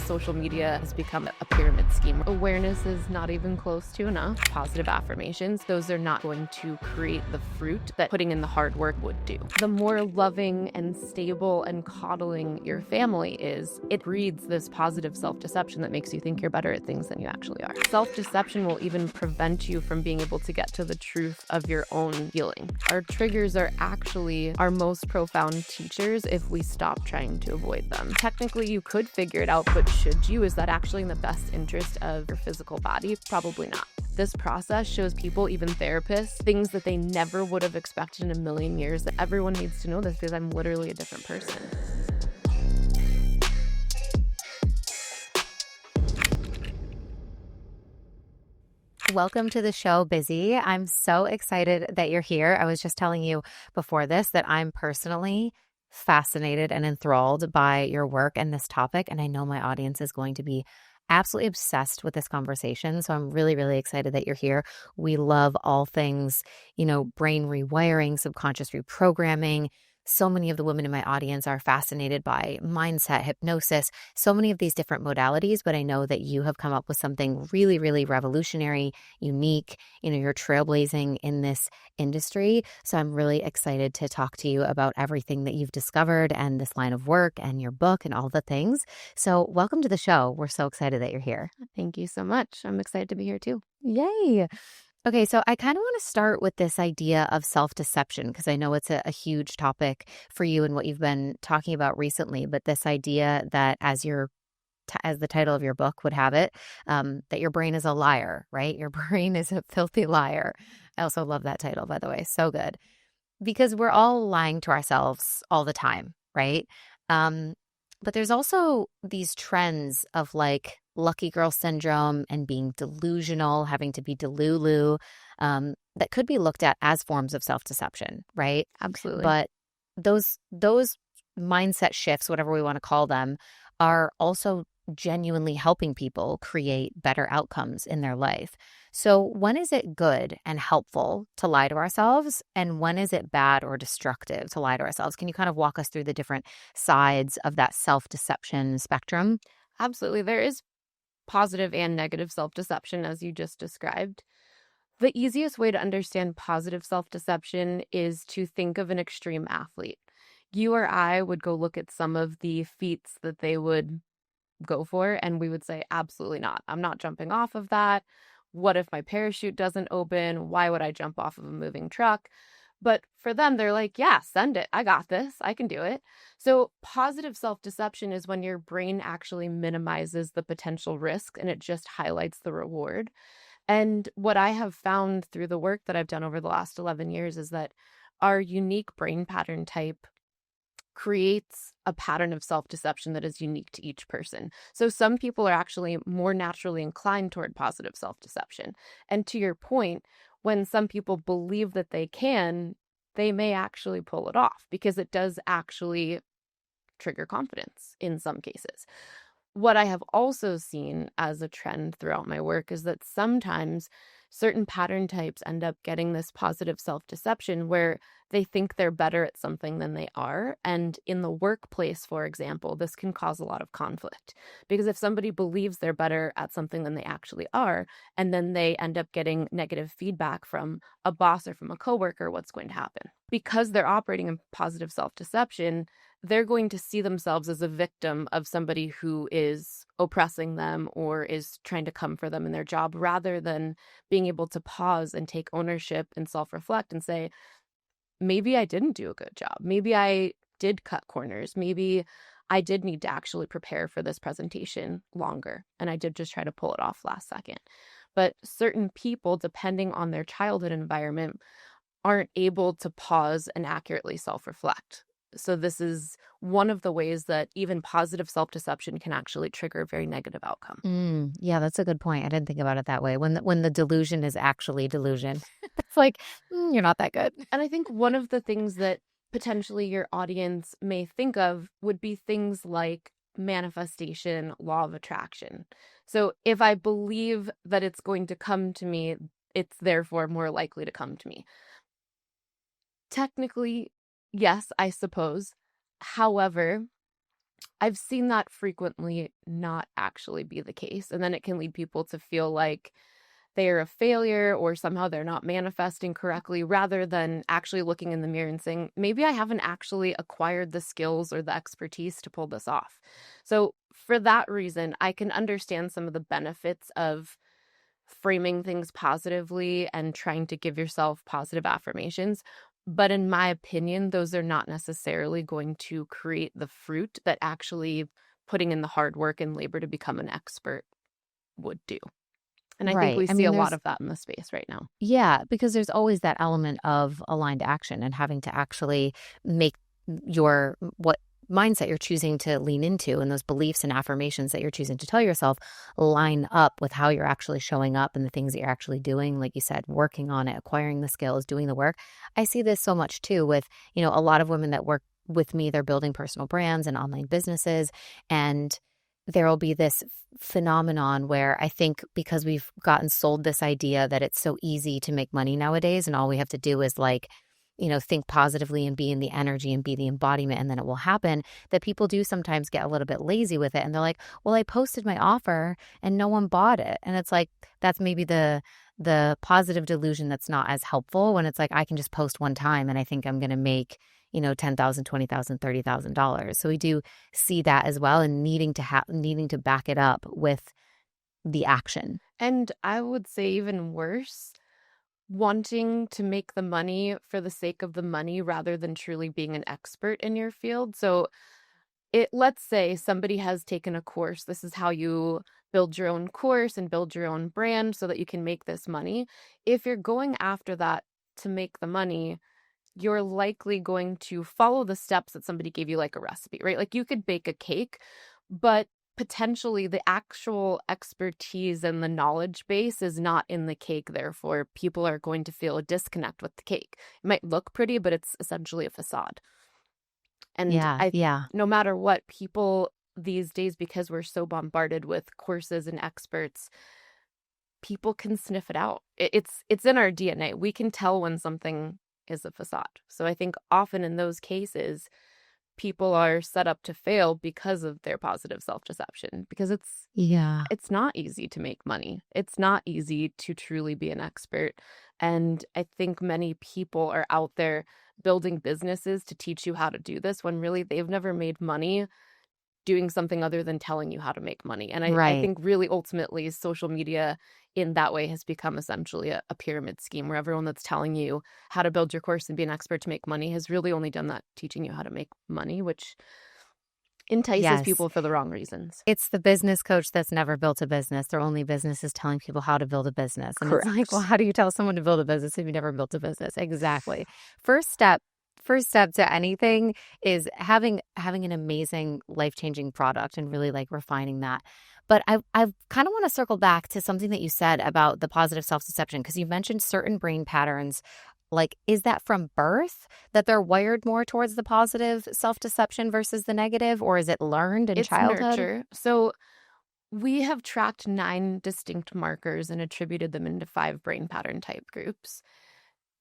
social media has become a pyramid scheme. Awareness is not even close to enough. Positive affirmations, those are not going to create the fruit that putting in the hard work would do. The more loving and stable and coddling your family is, it breeds this positive self-deception that makes you think you're better at things than you actually are. Self-deception will even prevent you from being able to get to the truth of your own healing. Our triggers are actually our most profound teachers if we stop trying to avoid them. Technically, you could figure it out, but should you? Is that actually in the best interest of your physical body? Probably not. This process shows people, even therapists, things that they never would have expected in a million years. That everyone needs to know this because I'm literally a different person. Welcome to the show, Bizzie. I'm so excited that you're here. I was just telling you before this that I'm personally fascinated and enthralled by your work and this topic, and I know my audience is going to be absolutely obsessed with this conversation. So I'm really, really excited that you're here. We love all things, brain rewiring, subconscious reprogramming. So many of the women in my audience are fascinated by mindset, hypnosis, so many of these different modalities, but I know that you have come up with something really, really revolutionary, unique. You're trailblazing in this industry. So I'm really excited to talk to you about everything that you've discovered and this line of work and your book and all the things. So welcome to the show. We're so excited that you're here. Thank you so much. I'm excited to be here too. Yay. Okay, so I kind of want to start with this idea of self-deception because I know it's a huge topic for you and what you've been talking about recently, but this idea that as the title of your book would have it, that your brain is a liar, right? Your brain is a filthy liar. I also love that title, by the way. So good. Because we're all lying to ourselves all the time, right? But there's also these trends of like lucky girl syndrome and being delusional, having to be delulu, that could be looked at as forms of self-deception, right? Absolutely. But those mindset shifts, whatever we want to call them, are also genuinely helping people create better outcomes in their life. So when is it good and helpful to lie to ourselves? And when is it bad or destructive to lie to ourselves? Can you kind of walk us through the different sides of that self-deception spectrum? Absolutely. There is positive and negative self-deception, as you just described. The easiest way to understand positive self-deception is to think of an extreme athlete. You or I would go look at some of the feats that they would go for, and we would say, absolutely not. I'm not jumping off of that. What if my parachute doesn't open? Why would I jump off of a moving truck? But for them, they're like, yeah, send it. I got this. I can do it. So positive self-deception is when your brain actually minimizes the potential risk and it just highlights the reward. And what I have found through the work that I've done over the last 11 years is that our unique brain pattern type creates a pattern of self-deception that is unique to each person. So some people are actually more naturally inclined toward positive self-deception. And to your point, when some people believe that they can, they may actually pull it off because it does actually trigger confidence in some cases. What I have also seen as a trend throughout my work is that sometimes certain pattern types end up getting this positive self-deception where they think they're better at something than they are. And in the workplace, for example, this can cause a lot of conflict because if somebody believes they're better at something than they actually are, and then they end up getting negative feedback from a boss or from a coworker, what's going to happen? Because they're operating in positive self-deception, they're going to see themselves as a victim of somebody who is oppressing them or is trying to come for them in their job rather than being able to pause and take ownership and self-reflect and say, maybe I didn't do a good job. Maybe I did cut corners. Maybe I did need to actually prepare for this presentation longer and I did just try to pull it off last second. But certain people, depending on their childhood environment, aren't able to pause and accurately self-reflect. So this is one of the ways that even positive self-deception can actually trigger a very negative outcome. Yeah, that's a good point. I didn't think about it that way. When the delusion is actually delusion, it's like, you're not that good. And I think one of the things that potentially your audience may think of would be things like manifestation, law of attraction. So if I believe that it's going to come to me, it's therefore more likely to come to me. Technically, yes, I suppose. However, I've seen that frequently not actually be the case. And then it can lead people to feel like they're a failure or somehow they're not manifesting correctly, rather than actually looking in the mirror and saying, maybe I haven't actually acquired the skills or the expertise to pull this off. So, for that reason, I can understand some of the benefits of framing things positively and trying to give yourself positive affirmations. But in my opinion, those are not necessarily going to create the fruit that actually putting in the hard work and labor to become an expert would do. And I think Right. we I see a mean, lot of that in the space right now. yeah, because there's always that element of aligned action and having to actually make your what mindset you're choosing to lean into and those beliefs and affirmations that you're choosing to tell yourself line up with how you're actually showing up and the things that you're actually doing. Like you said, working on it, acquiring the skills, doing the work. I see this so much too with, a lot of women that work with me, they're building personal brands and online businesses. And there will be this phenomenon where I think because we've gotten sold this idea that it's so easy to make money nowadays and all we have to do is like, think positively and be in the energy and be the embodiment and then it will happen, that people do sometimes get a little bit lazy with it. And they're like, well, I posted my offer and no one bought it. And it's like, that's maybe the positive delusion that's not as helpful when it's like, I can just post one time and I think I'm going to make, $10,000, $20,000, $30,000. So we do see that as well and needing to back it up with the action. And I would say even worse, wanting to make the money for the sake of the money rather than truly being an expert in your field. So let's say somebody has taken a course. This is how you build your own course and build your own brand so that you can make this money. If you're going after that to make the money, you're likely going to follow the steps that somebody gave you, like a recipe, right? Like you could bake a cake, but potentially the actual expertise and the knowledge base is not in the cake. Therefore, people are going to feel a disconnect with the cake. It might look pretty, but it's essentially a facade. And Yeah, yeah. no matter what, people these days, because we're so bombarded with courses and experts, people can sniff it out. It's in our DNA. We can tell when something is a facade. So I think often in those cases, people are set up to fail because of their positive self-deception, because Yeah. it's not easy to make money. It's not easy to truly be an expert. And I think many people are out there building businesses to teach you how to do this when really they've never made money doing something other than telling you how to make money. And I Right. think really ultimately social media in that way has become essentially a pyramid scheme where everyone that's telling you how to build your course and be an expert to make money has really only done that teaching you how to make money, which entices Yes. people for the wrong reasons. It's the business coach that's never built a business. Their only business is telling people how to build a business. And it's like, well, Correct. how do you tell someone to build a business if you never built a business? Exactly. First step, first step to anything is having an amazing life-changing product and really like refining that. But I kind of want to circle back to something that you said about the positive self-deception because you mentioned certain brain patterns. Like, is that from birth that they're wired more towards the positive self-deception versus the negative, or is it learned in It's childhood? nurture. So we have tracked 9 distinct markers and attributed them into 5 brain pattern type groups.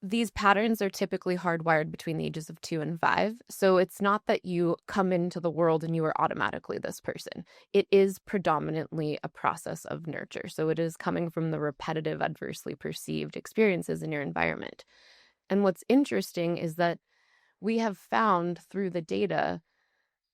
These patterns are typically hardwired between the ages of 2 and 5. So it's not that you come into the world and you are automatically this person. It is predominantly a process of nurture. So it is coming from the repetitive, adversely perceived experiences in your environment. And what's interesting is that we have found through the data,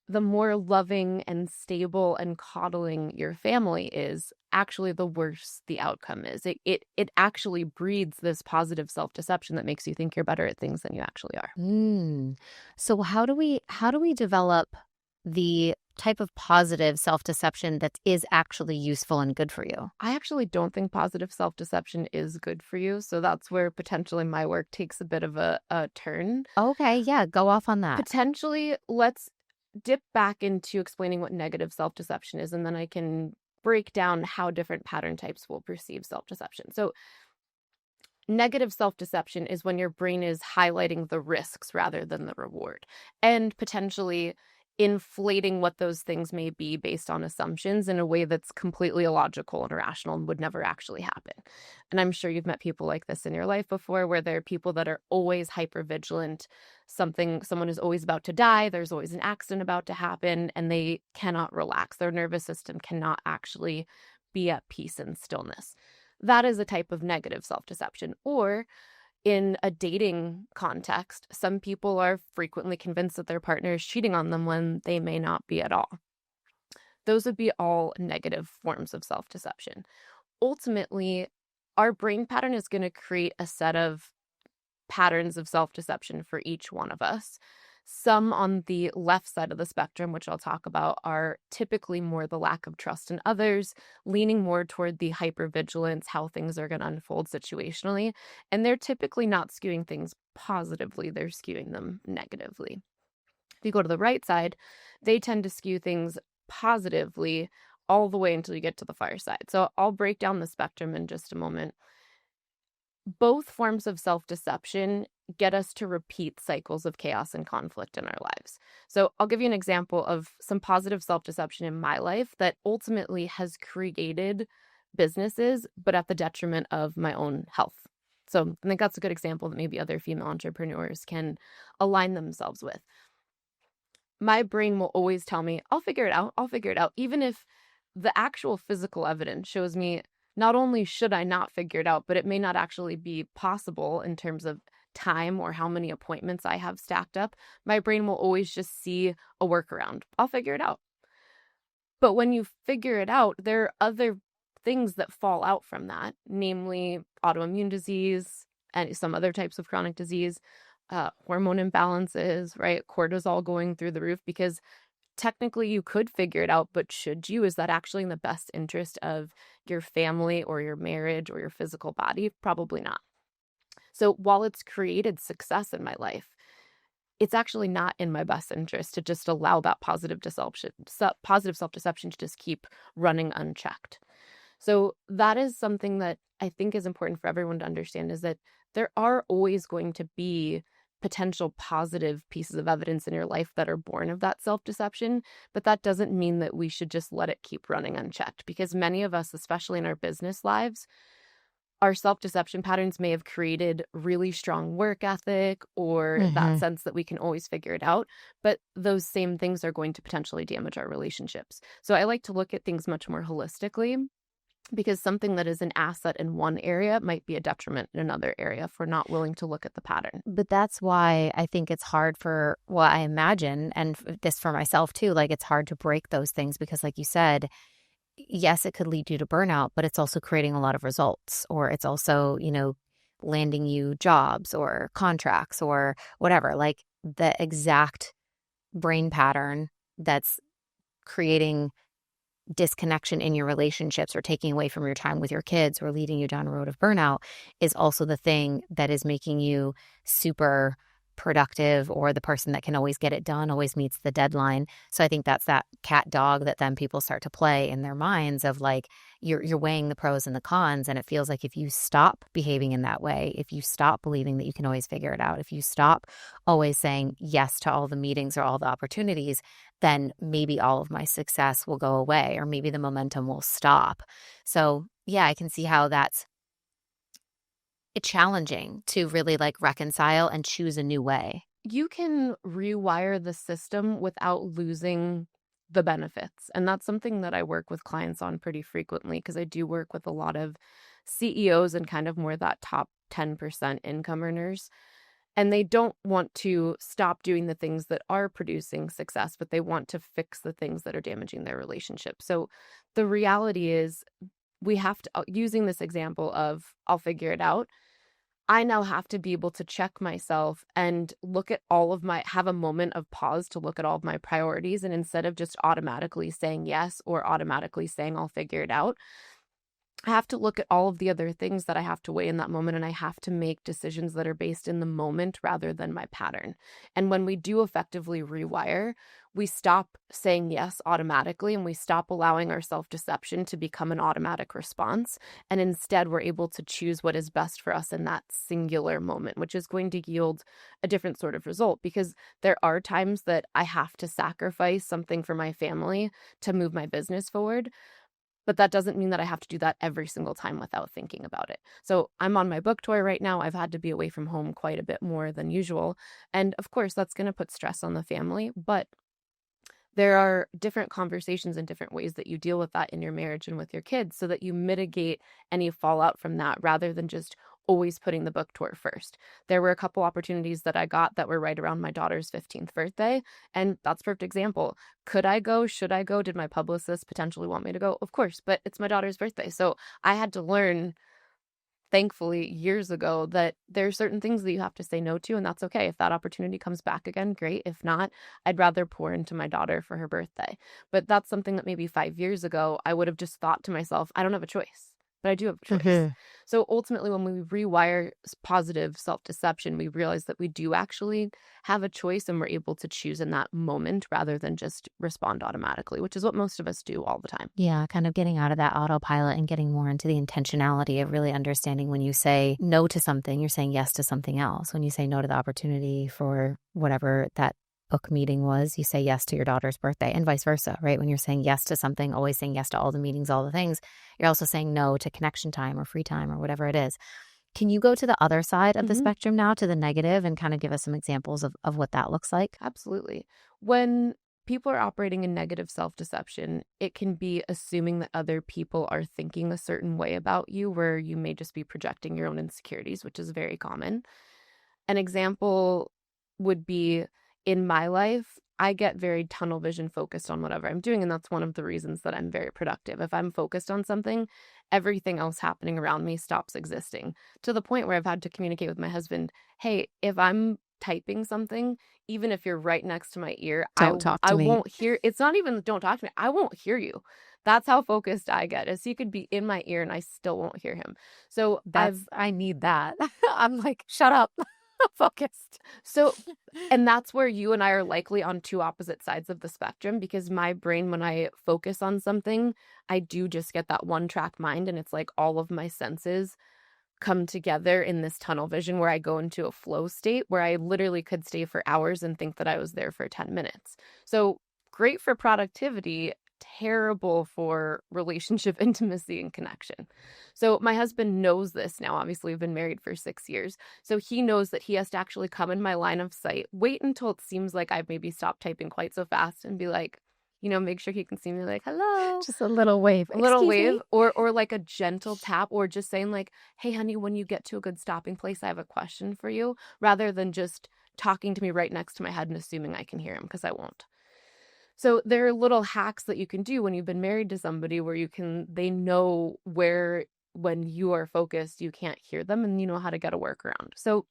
the more loving and stable and coddling your family is, actually the worse the outcome is. It actually breeds this positive self-deception that makes you think you're better at things than you actually are. Mm. So how do we develop the type of positive self-deception that is actually useful and good for you? I actually don't think positive self-deception is good for you, so that's where potentially my work takes a bit of a turn. Okay, yeah, go off on that. Potentially, let's dip back into explaining what negative self-deception is, and then I can break down how different pattern types will perceive self-deception. So negative self-deception is when your brain is highlighting the risks rather than the reward. And potentially inflating what those things may be based on assumptions in a way that's completely illogical and irrational and would never actually happen. And I'm sure you've met people like this in your life before, where there are people that are always hyper vigilant. Someone is always about to die, there's always an accident about to happen, and they cannot relax. Their nervous system cannot actually be at peace and stillness. That is a type of negative self-deception. Or in a dating context, some people are frequently convinced that their partner is cheating on them when they may not be at all. Those would be all negative forms of self-deception. Ultimately, our brain pattern is going to create a set of patterns of self-deception for each one of us. Some on the left side of the spectrum, which I'll talk about, are typically more the lack of trust in others, leaning more toward the hypervigilance, how things are going to unfold situationally. And they're typically not skewing things positively, they're skewing them negatively. If you go to the right side, they tend to skew things positively all the way until you get to the far side. So I'll break down the spectrum in just a moment. Both forms of self-deception get us to repeat cycles of chaos and conflict in our lives. So I'll give you an example of some positive self-deception in my life that ultimately has created businesses, but at the detriment of my own health. So I think that's a good example that maybe other female entrepreneurs can align themselves with. My brain will always tell me, I'll figure it out. I'll figure it out. Even if the actual physical evidence shows me not only should I not figure it out, but it may not actually be possible in terms of time or how many appointments I have stacked up. My brain will always just see a workaround. I'll figure it out. But when you figure it out, there are other things that fall out from that, namely autoimmune disease and some other types of chronic disease, hormone imbalances, right? Cortisol going through the roof, because technically you could figure it out, but should you? Is that actually in the best interest of your family or your marriage or your physical body? Probably not. So while it's created success in my life, it's actually not in my best interest to just allow that positive self-deception to just keep running unchecked. So that is something that I think is important for everyone to understand, is that there are always going to be potential positive pieces of evidence in your life that are born of that self-deception, but that doesn't mean that we should just let it keep running unchecked, because many of us, especially in our business lives, our self-deception patterns may have created really strong work ethic or that sense that we can always figure it out, but those same things are going to potentially damage our relationships. So I like to look at things much more holistically, because something that is an asset in one area might be a detriment in another area if we're not willing to look at the pattern. But that's why I think it's hard for, well, I imagine, and this for myself too, like it's hard to break those things because like you said, yes, it could lead you to burnout, but it's also creating a lot of results, or it's also, landing you jobs or contracts or whatever, like the exact brain pattern that's creating disconnection in your relationships or taking away from your time with your kids or leading you down a road of burnout is also the thing that is making you super productive, or the person that can always get it done, always meets the deadline. So I think that's that cat dog that then people start to play in their minds of like, you're weighing the pros and the cons. And it feels like if you stop behaving in that way, if you stop believing that you can always figure it out, if you stop always saying yes to all the meetings or all the opportunities, then maybe all of my success will go away, or maybe the momentum will stop. So yeah, I can see how that's challenging to really like reconcile and choose a new way. You can rewire the system without losing the benefits. And that's something that I work with clients on pretty frequently, because I do work with a lot of CEOs and kind of more that top 10% income earners. And they don't want to stop doing the things that are producing success, but they want to fix the things that are damaging their relationship. So the reality is, we have to, using this example of I'll figure it out, I now have to be able to check myself and look at have a moment of pause to look at all of my priorities. And instead of just automatically saying yes or automatically saying I'll figure it out, I have to look at all of the other things that I have to weigh in that moment, and I have to make decisions that are based in the moment rather than my pattern. And when we do effectively rewire, we stop saying yes automatically and we stop allowing our self-deception to become an automatic response. And instead, we're able to choose what is best for us in that singular moment, which is going to yield a different sort of result, because there are times that I have to sacrifice something for my family to move my business forward. But that doesn't mean that I have to do that every single time without thinking about it. So I'm on my book tour right now. I've had to be away from home quite a bit more than usual. And of course, that's going to put stress on the family. But there are different conversations and different ways that you deal with that in your marriage and with your kids so that you mitigate any fallout from that rather than just always putting the book tour first. There were a couple opportunities that I got that were right around my daughter's 15th birthday, and that's a perfect example. Could I go? Should I go? Did my publicist potentially want me to go? Of course, but it's my daughter's birthday. So I had to learn, thankfully, years ago, that there are certain things that you have to say no to, and that's okay. If that opportunity comes back again, great. If not, I'd rather pour into my daughter for her birthday. But that's something that maybe 5 years ago, I would have just thought to myself, I don't have a choice. But I do have a choice. So ultimately, when we rewire positive self-deception, we realize that we do actually have a choice and we're able to choose in that moment rather than just respond automatically, which is what most of us do all the time. Yeah, kind of getting out of that autopilot and getting more into the intentionality of really understanding when you say no to something, you're saying yes to something else. When you say no to the opportunity for whatever that book meeting was, you say yes to your daughter's birthday, and vice versa, right? When you're saying yes to something, always saying yes to all the meetings, all the things, you're also saying no to connection time or free time or whatever it is. Can you go to the other side of the spectrum now, to the negative, and kind of give us some examples of what that looks like? Absolutely. When people are operating in negative self-deception, it can be assuming that other people are thinking a certain way about you, where you may just be projecting your own insecurities, which is very common. An example would be, in my life, I get very tunnel vision focused on whatever I'm doing, and that's one of the reasons that I'm very productive. If I'm focused on something, everything else happening around me stops existing, to the point where I've had to communicate with my husband, hey, if I'm typing something, even if you're right next to my ear, Don't talk I to me. won't hear. It's not even don't talk to me. I won't hear you. That's how focused I get. Is he could be in my ear and I still won't hear him. So I need that. I'm like, shut up. I'm focused. So, and that's where you and I are likely on two opposite sides of the spectrum, because my brain, when I focus on something, I do just get that one track mind, and it's like all of my senses come together in this tunnel vision where I go into a flow state where I literally could stay for hours and think that I was there for 10 minutes. So great for productivity, terrible for relationship intimacy and connection. So my husband knows this now. Obviously, we've been married for 6 years. So he knows that he has to actually come in my line of sight, wait until it seems like I've maybe stopped typing quite so fast, and be like, make sure he can see me, like, hello. Just a little wave. A little Excuse wave, me? or like a gentle tap, or just saying like, hey, honey, when you get to a good stopping place, I have a question for you, rather than just talking to me right next to my head and assuming I can hear him, because I won't. So there are little hacks that you can do when you've been married to somebody where they know where, when you are focused, you can't hear them, and you know how to get a workaround. So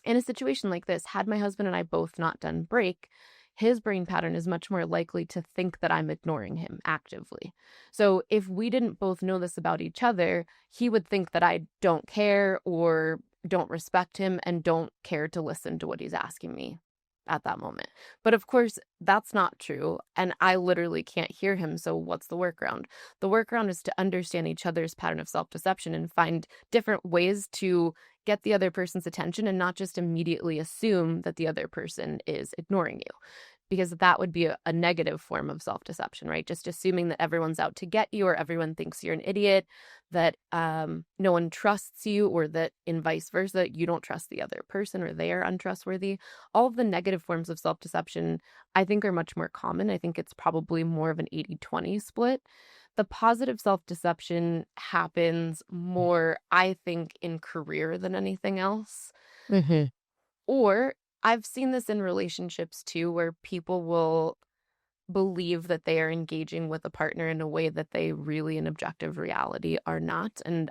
in a situation like this, had my husband and I both not done break, his brain pattern is much more likely to think that I'm ignoring him actively. So if we didn't both know this about each other, he would think that I don't care or don't respect him and don't care to listen to what he's asking me at that moment. But of course, that's not true. And I literally can't hear him. So what's the workaround? The workaround is to understand each other's pattern of self-deception and find different ways to get the other person's attention and not just immediately assume that the other person is ignoring you. Because that would be a negative form of self-deception, right? Just assuming that everyone's out to get you, or everyone thinks you're an idiot, that no one trusts you, or that in vice versa, you don't trust the other person or they are untrustworthy. All of the negative forms of self-deception, I think, are much more common. I think it's probably more of an 80-20 split. The positive self-deception happens more, I think, in career than anything else. Mm-hmm. Or I've seen this in relationships too, where people will believe that they are engaging with a partner in a way that they really, in objective reality, are not. And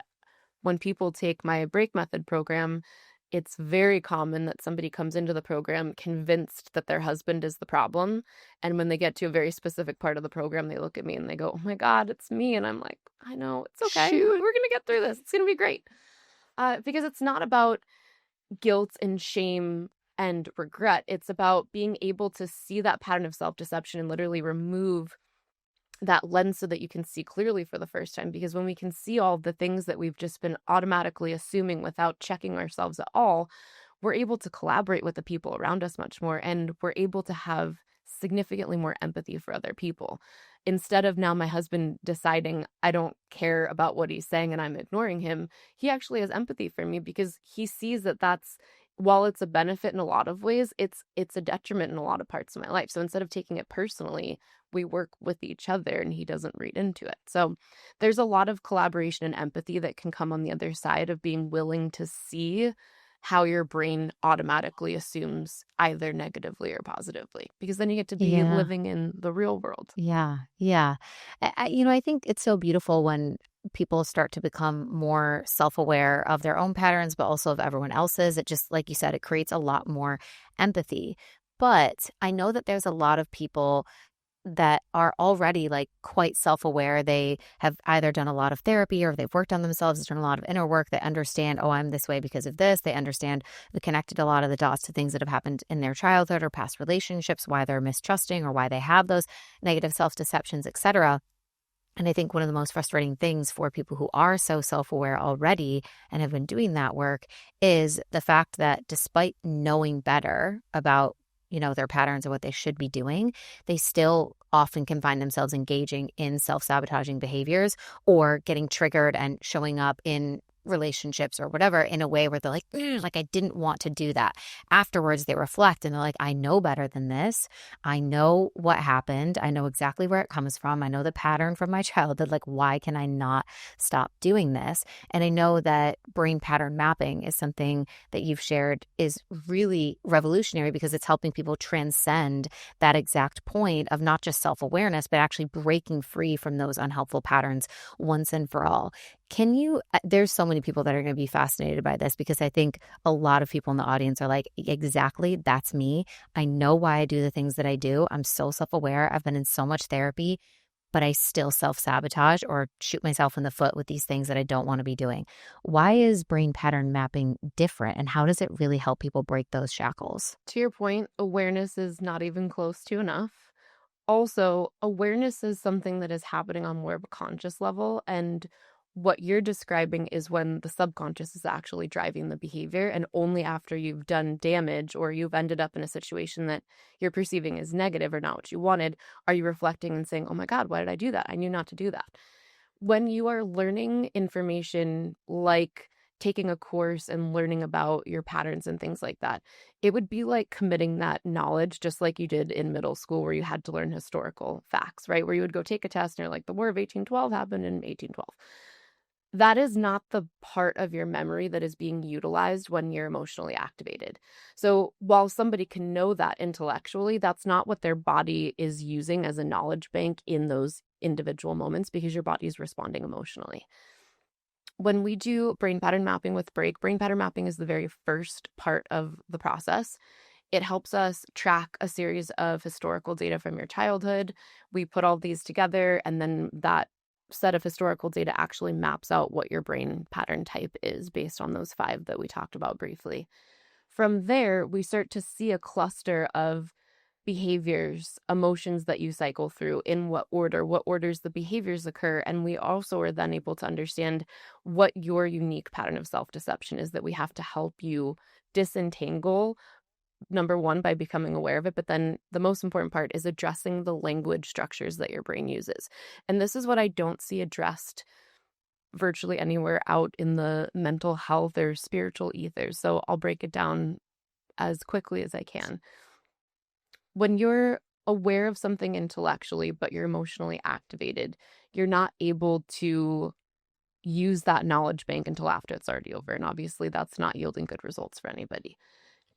when people take my break method program, it's very common that somebody comes into the program convinced that their husband is the problem. And when they get to a very specific part of the program, they look at me and they go, oh my God, it's me. And I'm like, I know, it's okay. Shoot. We're going to get through this. It's going to be great. Because it's not about guilt and shame and regret. It's about being able to see that pattern of self-deception and literally remove that lens so that you can see clearly for the first time. Because when we can see all the things that we've just been automatically assuming without checking ourselves at all, we're able to collaborate with the people around us much more, and we're able to have significantly more empathy for other people. Instead of now my husband deciding I don't care about what he's saying and I'm ignoring him, he actually has empathy for me because he sees that that's, while it's a benefit in a lot of ways, it's a detriment in a lot of parts of my life. So instead of taking it personally, we work with each other and he doesn't read into it. So there's a lot of collaboration and empathy that can come on the other side of being willing to see how your brain automatically assumes either negatively or positively, because then you get to be Yeah. living in the real world. Yeah. Yeah. I think it's so beautiful when people start to become more self-aware of their own patterns, but also of everyone else's. It just, like you said, it creates a lot more empathy. But I know that there's a lot of people that are already like quite self-aware. They have either done a lot of therapy or they've worked on themselves, done a lot of inner work. They understand, oh, I'm this way because of this. They understand the connected a lot of the dots to things that have happened in their childhood or past relationships, why they're mistrusting or why they have those negative self-deceptions, etc. And I think one of the most frustrating things for people who are so self-aware already and have been doing that work is the fact that despite knowing better about their patterns or what they should be doing, they still often can find themselves engaging in self-sabotaging behaviors or getting triggered and showing up in relationships or whatever in a way where they're like, like I didn't want to do that. Afterwards, they reflect and they're like, I know better than this. I know what happened. I know exactly where it comes from. I know the pattern from my childhood. Like, why can I not stop doing this? And I know that brain pattern mapping is something that you've shared is really revolutionary because it's helping people transcend that exact point of not just self-awareness, but actually breaking free from those unhelpful patterns once and for all. There's so many people that are going to be fascinated by this because I think a lot of people in the audience are like, exactly, that's me. I know why I do the things that I do. I'm so self-aware. I've been in so much therapy, but I still self-sabotage or shoot myself in the foot with these things that I don't want to be doing. Why is brain pattern mapping different and how does it really help people break those shackles? To your point, awareness is not even close to enough. Also, awareness is something that is happening on more of a conscious level. And what you're describing is when the subconscious is actually driving the behavior. And only after you've done damage or you've ended up in a situation that you're perceiving as negative or not what you wanted, are you reflecting and saying, oh my God, why did I do that? I knew not to do that. When you are learning information like taking a course and learning about your patterns and things like that, it would be like committing that knowledge just like you did in middle school where you had to learn historical facts, right? Where you would go take a test and you're like, the War of 1812 happened in 1812. That is not the part of your memory that is being utilized when you're emotionally activated. So while somebody can know that intellectually, that's not what their body is using as a knowledge bank in those individual moments because your body is responding emotionally. When we do brain pattern mapping with Break, brain pattern mapping is the very first part of the process. It helps us track a series of historical data from your childhood. We put all these together, and then that set of historical data actually maps out what your brain pattern type is based on those 5 that we talked about briefly. From there, we start to see a cluster of behaviors, emotions that you cycle through, in what orders the behaviors occur. And we also are then able to understand what your unique pattern of self-deception is that we have to help you disentangle. Number one, by becoming aware of it, but then the most important part is addressing the language structures that your brain uses. And this is what I don't see addressed virtually anywhere out in the mental health or spiritual ethers. So I'll break it down as quickly as I can. When you're aware of something intellectually, but you're emotionally activated, you're not able to use that knowledge bank until after it's already over. And obviously, that's not yielding good results for anybody.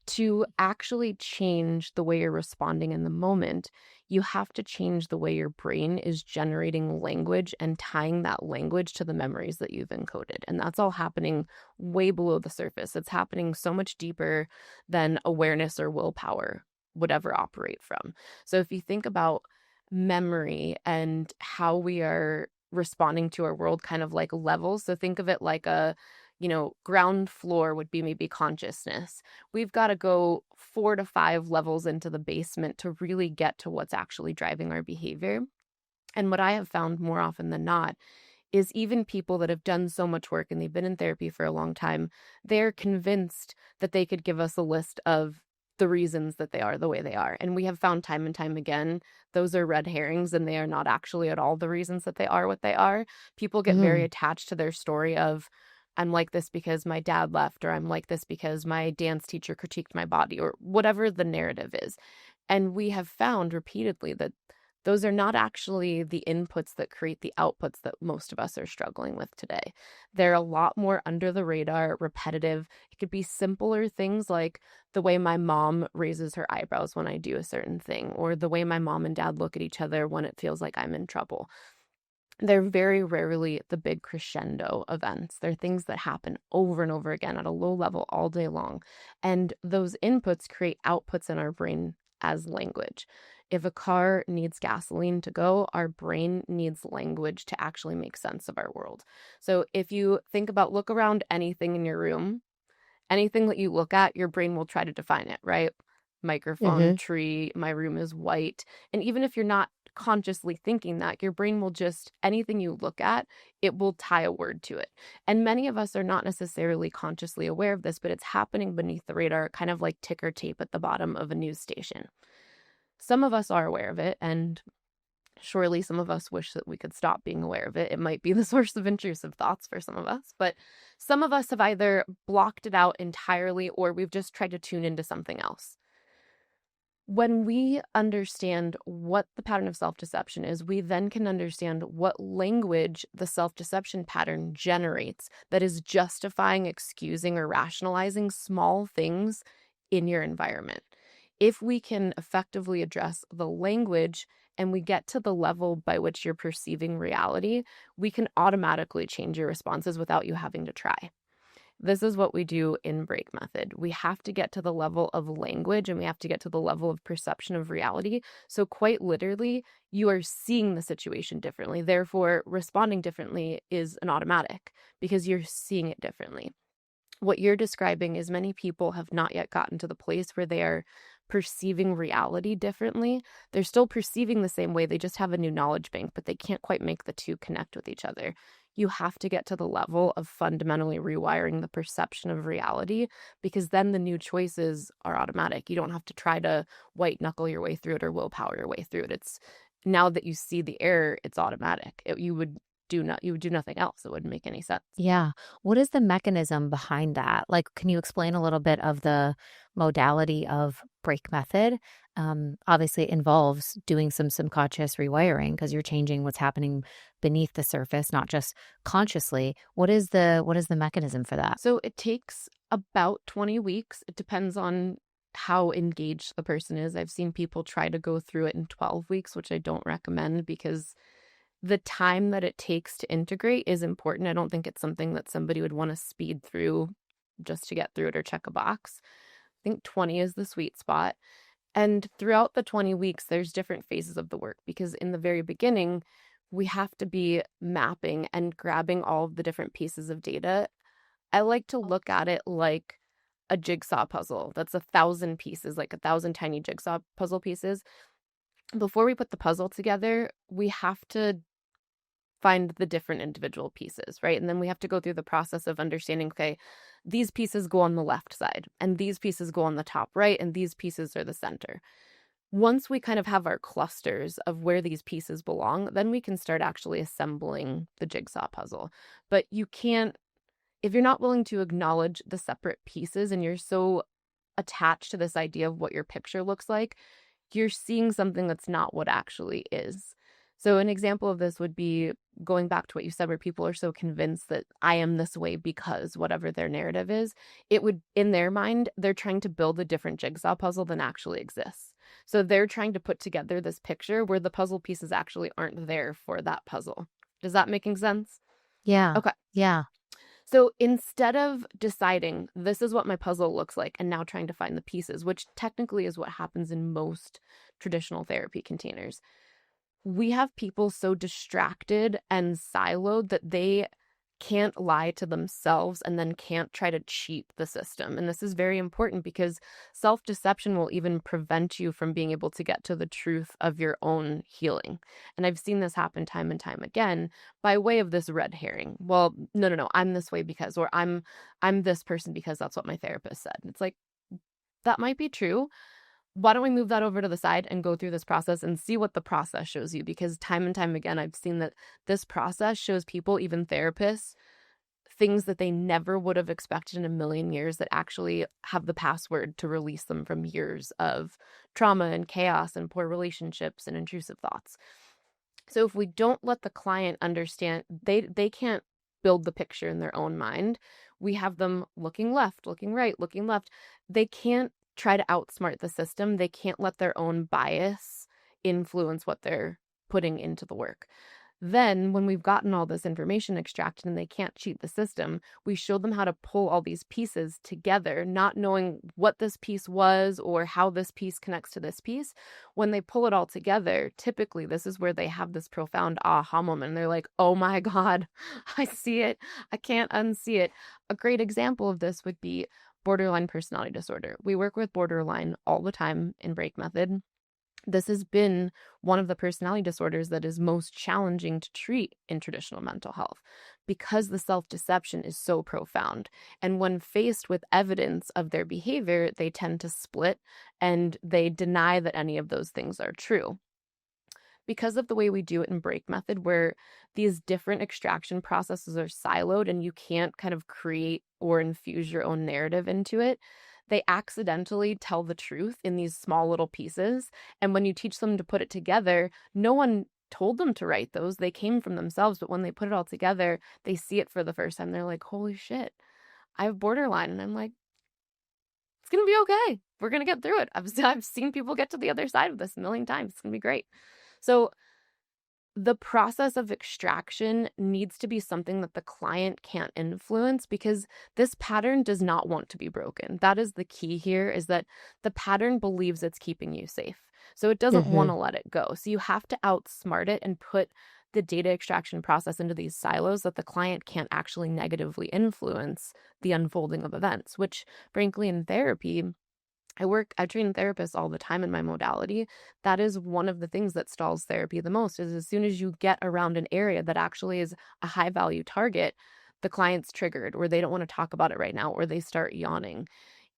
To actually change the way you're responding in the moment, you have to change the way your brain is generating language and tying that language to the memories that you've encoded. And that's all happening way below the surface. It's happening so much deeper than awareness or willpower would ever operate from. So if you think about memory and how we are responding to our world kind of like levels. So think of it like ground floor would be maybe consciousness. We've got to go 4 to 5 levels into the basement to really get to what's actually driving our behavior. And what I have found more often than not is even people that have done so much work and they've been in therapy for a long time, they're convinced that they could give us a list of the reasons that they are the way they are. And we have found time and time again, those are red herrings and they are not actually at all the reasons that they are what they are. People get very Mm. attached to their story of, I'm like this because my dad left, or I'm like this because my dance teacher critiqued my body, or whatever the narrative is. And we have found repeatedly that those are not actually the inputs that create the outputs that most of us are struggling with today. They're a lot more under the radar, repetitive. It could be simpler things like the way my mom raises her eyebrows when I do a certain thing, or the way my mom and dad look at each other when it feels like I'm in trouble. They're very rarely the big crescendo events. They're things that happen over and over again at a low level all day long. And those inputs create outputs in our brain as language. If a car needs gasoline to go, our brain needs language to actually make sense of our world. So if you think about, look around anything in your room, anything that you look at, your brain will try to define it, right? Microphone, Mm-hmm. tree, my room is white. And even if you're not consciously thinking that, your brain will just, anything you look at, it will tie a word to it. And many of us are not necessarily consciously aware of this, but it's happening beneath the radar, kind of like ticker tape at the bottom of a news station. Some of us are aware of it, and surely some of us wish that we could stop being aware of it. It might be the source of intrusive thoughts for some of us, but some of us have either blocked it out entirely or we've just tried to tune into something else. When we understand what the pattern of self-deception is, we then can understand what language the self-deception pattern generates that is justifying, excusing, or rationalizing small things in your environment. If we can effectively address the language and we get to the level by which you're perceiving reality, we can automatically change your responses without you having to try. This is what we do in Break Method. We have to get to the level of language and we have to get to the level of perception of reality. So quite literally, you are seeing the situation differently. Therefore, responding differently is an automatic because you're seeing it differently. What you're describing is many people have not yet gotten to the place where they are perceiving reality differently. They're still perceiving the same way. They just have a new knowledge bank, but they can't quite make the two connect with each other. You have to get to the level of fundamentally rewiring the perception of reality because then the new choices are automatic. You don't have to try to white knuckle your way through it or willpower your way through it. It's now that you see the error, it's automatic. You would do nothing else. It wouldn't make any sense. Yeah. What is the mechanism behind that? Like, can you explain a little bit of the modality of break method? Obviously, it involves doing some subconscious rewiring because you're changing what's happening beneath the surface, not just consciously. What is the mechanism for that? So it takes about 20 weeks. It depends on how engaged the person is. I've seen people try to go through it in 12 weeks, which I don't recommend because the time that it takes to integrate is important. I don't think it's something that somebody would want to speed through just to get through it or check a box. I think 20 is the sweet spot. And throughout the 20 weeks, there's different phases of the work because in the very beginning, we have to be mapping and grabbing all of the different pieces of data. I like to look at it like a jigsaw puzzle. That's 1,000 pieces, like 1,000 tiny jigsaw puzzle pieces. Before we put the puzzle together, we have to find the different individual pieces, right? And then we have to go through the process of understanding, okay, these pieces go on the left side, and these pieces go on the top right, and these pieces are the center. Once we kind of have our clusters of where these pieces belong, then we can start actually assembling the jigsaw puzzle. But you can't, if you're not willing to acknowledge the separate pieces and you're so attached to this idea of what your picture looks like, you're seeing something that's not what actually is. So an example of this would be going back to what you said, where people are so convinced that I am this way because whatever their narrative is, it would, in their mind, they're trying to build a different jigsaw puzzle than actually exists. So they're trying to put together this picture where the puzzle pieces actually aren't there for that puzzle. Does that making sense? Yeah. Okay. Yeah. So instead of deciding this is what my puzzle looks like and now trying to find the pieces, which technically is what happens in most traditional therapy containers, we have people so distracted and siloed that they can't lie to themselves and then can't try to cheat the system. And this is very important because self-deception will even prevent you from being able to get to the truth of your own healing. And I've seen this happen time and time again by way of this red herring. Well, no, I'm this way because, or I'm this person because that's what my therapist said. And it's like, that might be true. Why don't we move that over to the side and go through this process and see what the process shows you? Because time and time again, I've seen that this process shows people, even therapists, things that they never would have expected in a million years that actually have the password to release them from years of trauma and chaos and poor relationships and intrusive thoughts. So if we don't let the client understand, they can't build the picture in their own mind. We have them looking left, looking right, looking left. They can't try to outsmart the system. They can't let their own bias influence what they're putting into the work. Then, when we've gotten all this information extracted and they can't cheat the system, we show them how to pull all these pieces together, not knowing what this piece was or how this piece connects to this piece. When they pull it all together, typically this is where they have this profound aha moment. They're like, oh my God, I see it. I can't unsee it. A great example of this would be borderline personality disorder. We work with borderline all the time in Break Method. This has been one of the personality disorders that is most challenging to treat in traditional mental health because the self-deception is so profound. And when faced with evidence of their behavior, they tend to split and they deny that any of those things are true. Because of the way we do it in Break Method, where these different extraction processes are siloed and you can't kind of create or infuse your own narrative into it, they accidentally tell the truth in these small little pieces. And when you teach them to put it together, no one told them to write those. They came from themselves. But when they put it all together, they see it for the first time. They're like, holy shit, I have borderline. And I'm like, it's going to be okay. We're going to get through it. I've seen people get to the other side of this a million times. It's going to be great. So the process of extraction needs to be something that the client can't influence because this pattern does not want to be broken. That is the key here, is that the pattern believes it's keeping you safe. So it doesn't want to let it go. So you have to outsmart it and put the data extraction process into these silos that the client can't actually negatively influence the unfolding of events, which frankly in therapy, I train therapists all the time in my modality. That is one of the things that stalls therapy the most, is as soon as you get around an area that actually is a high value target, the client's triggered or they don't want to talk about it right now or they start yawning.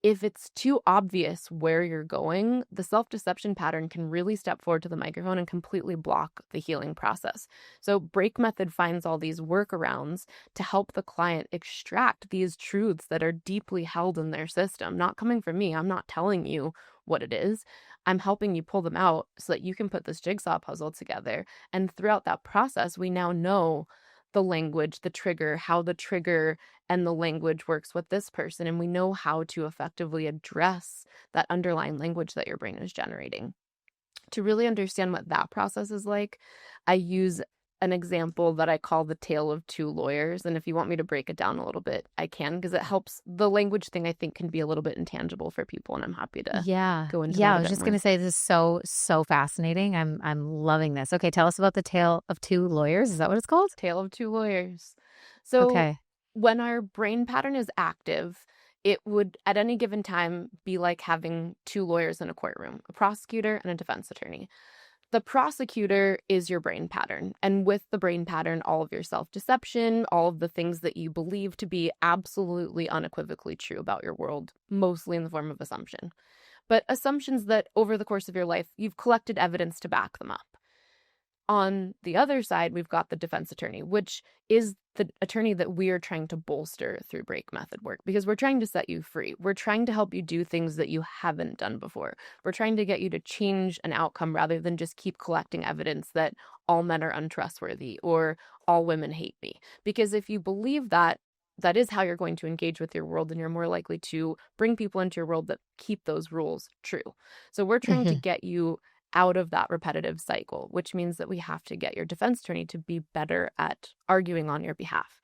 If it's too obvious where you're going, the self-deception pattern can really step forward to the microphone and completely block the healing process. So Break Method finds all these workarounds to help the client extract these truths that are deeply held in their system, not coming from me. I'm not telling you what it is. I'm helping you pull them out so that you can put this jigsaw puzzle together. And throughout that process, we now know the language, the trigger, how the trigger and the language works with this person. And we know how to effectively address that underlying language that your brain is generating. To really understand what that process is like, I use an example that I call the tale of two lawyers. And if you want me to break it down a little bit, I can, because it helps. The language thing, I think, can be a little bit intangible for people, and I'm happy to go into that I a was bit just more. going to say this is so fascinating. I'm loving this. Okay, tell us about the tale of two lawyers. Is that what it's called? Tale of two lawyers. So Okay. when our brain pattern is active, it would at any given time be like having two lawyers in a courtroom, a prosecutor and a defense attorney. The prosecutor is your brain pattern. And with the brain pattern, all of your self-deception, all of the things that you believe to be absolutely unequivocally true about your world, mostly in the form of assumption. But assumptions that over the course of your life, you've collected evidence to back them up. On the other side, we've got the defense attorney, which is the attorney that we are trying to bolster through Break Method work, because we're trying to set you free. We're trying to help you do things that you haven't done before. We're trying to get you to change an outcome rather than just keep collecting evidence that all men are untrustworthy or all women hate me. Because if you believe that, that is how you're going to engage with your world, and you're more likely to bring people into your world that keep those rules true. So we're trying to get you out of that repetitive cycle, which means that we have to get your defense attorney to be better at arguing on your behalf.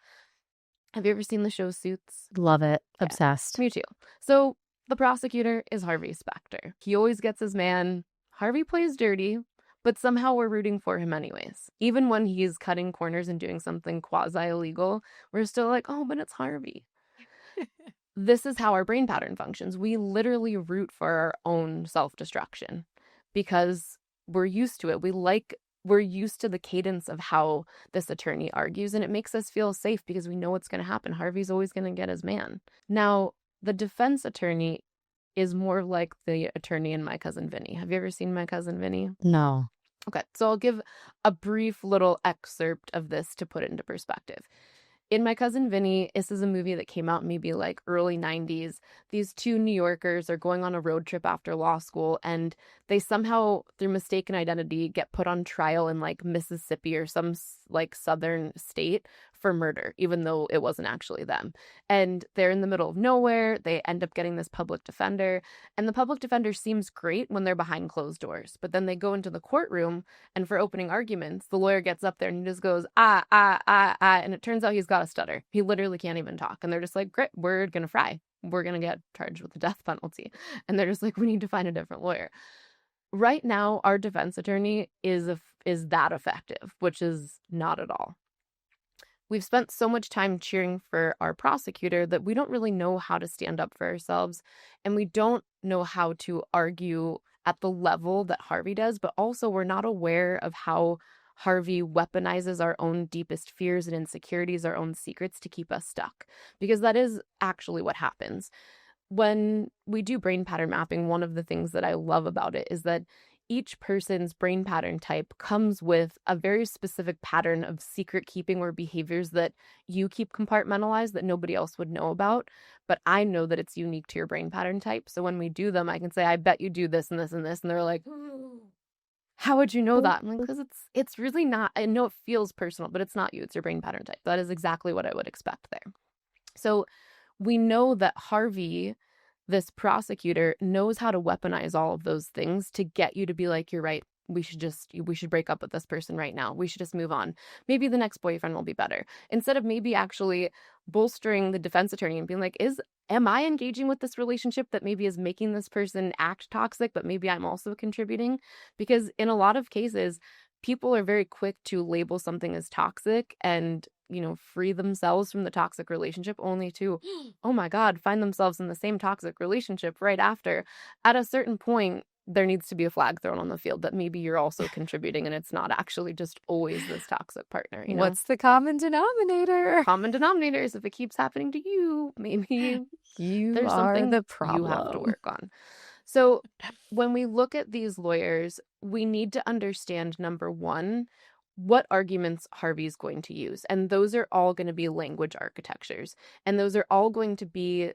Have you ever seen the show Suits? Love it. Yeah, Obsessed. me too. So the prosecutor is Harvey Specter. He always gets his man. Harvey plays dirty, but somehow we're rooting for him anyways. Even when he's cutting corners and doing something quasi-illegal, we're still like, oh, but it's Harvey. This is how our brain pattern functions. We literally root for our own self-destruction because we're used to it. We're used to the cadence of how this attorney argues, and it makes us feel safe because we know what's going to happen. Harvey's always going to get his man. Now, the defense attorney is more like the attorney in My Cousin Vinny. Have you ever seen My Cousin Vinny? No. Okay, so I'll give a brief little excerpt of this to put it into perspective. In My Cousin Vinny, this is a movie that came out maybe like early 90s. These two New Yorkers are going on a road trip after law school, and they somehow, through mistaken identity, get put on trial in like Mississippi or some like southern state for murder, even though it wasn't actually them. And they're in the middle of nowhere. They end up getting this public defender, and the public defender seems great when they're behind closed doors. But then they go into the courtroom, and for opening arguments, the lawyer gets up there and he just goes, and it turns out he's got a stutter. He literally can't even talk. And they're just like, great, we're going to fry. We're going to get charged with the death penalty. And they're just like, we need to find a different lawyer. Right now, our defense attorney is that effective, which is not at all. We've spent so much time cheering for our prosecutor that we don't really know how to stand up for ourselves, and we don't know how to argue at the level that Harvey does, but also we're not aware of how Harvey weaponizes our own deepest fears and insecurities, our own secrets to keep us stuck, because that is actually what happens. When we do brain pattern mapping, one of the things that I love about it is that each person's brain pattern type comes with a very specific pattern of secret keeping or behaviors that you keep compartmentalized that nobody else would know about. But I know that it's unique to your brain pattern type. So when we do them, I can say, I bet you do this and this and this. And they're like, how would you know that? I'm like, because it's really not. I know it feels personal, but it's not you. It's your brain pattern type. That is exactly what I would expect there. So we know that Harvey, this prosecutor, knows how to weaponize all of those things to get you to be like, you're right, we should break up with this person right now. We should just move on. Maybe the next boyfriend will be better. Instead of maybe actually bolstering the defense attorney and being like, am I engaging with this relationship that maybe is making this person act toxic, but maybe I'm also contributing? Because in a lot of cases, people are very quick to label something as toxic and free themselves from the toxic relationship only to, oh my God, find themselves in the same toxic relationship right after. At a certain point, there needs to be a flag thrown on the field that maybe you're also contributing and it's not actually just always this toxic partner, What's the common denominator? Common denominator is if it keeps happening to you, maybe there's something the problem you have to work on. So when we look at these lawyers, we need to understand, number one, what arguments Harvey's going to use. And those are all going to be language architectures. And those are all going to be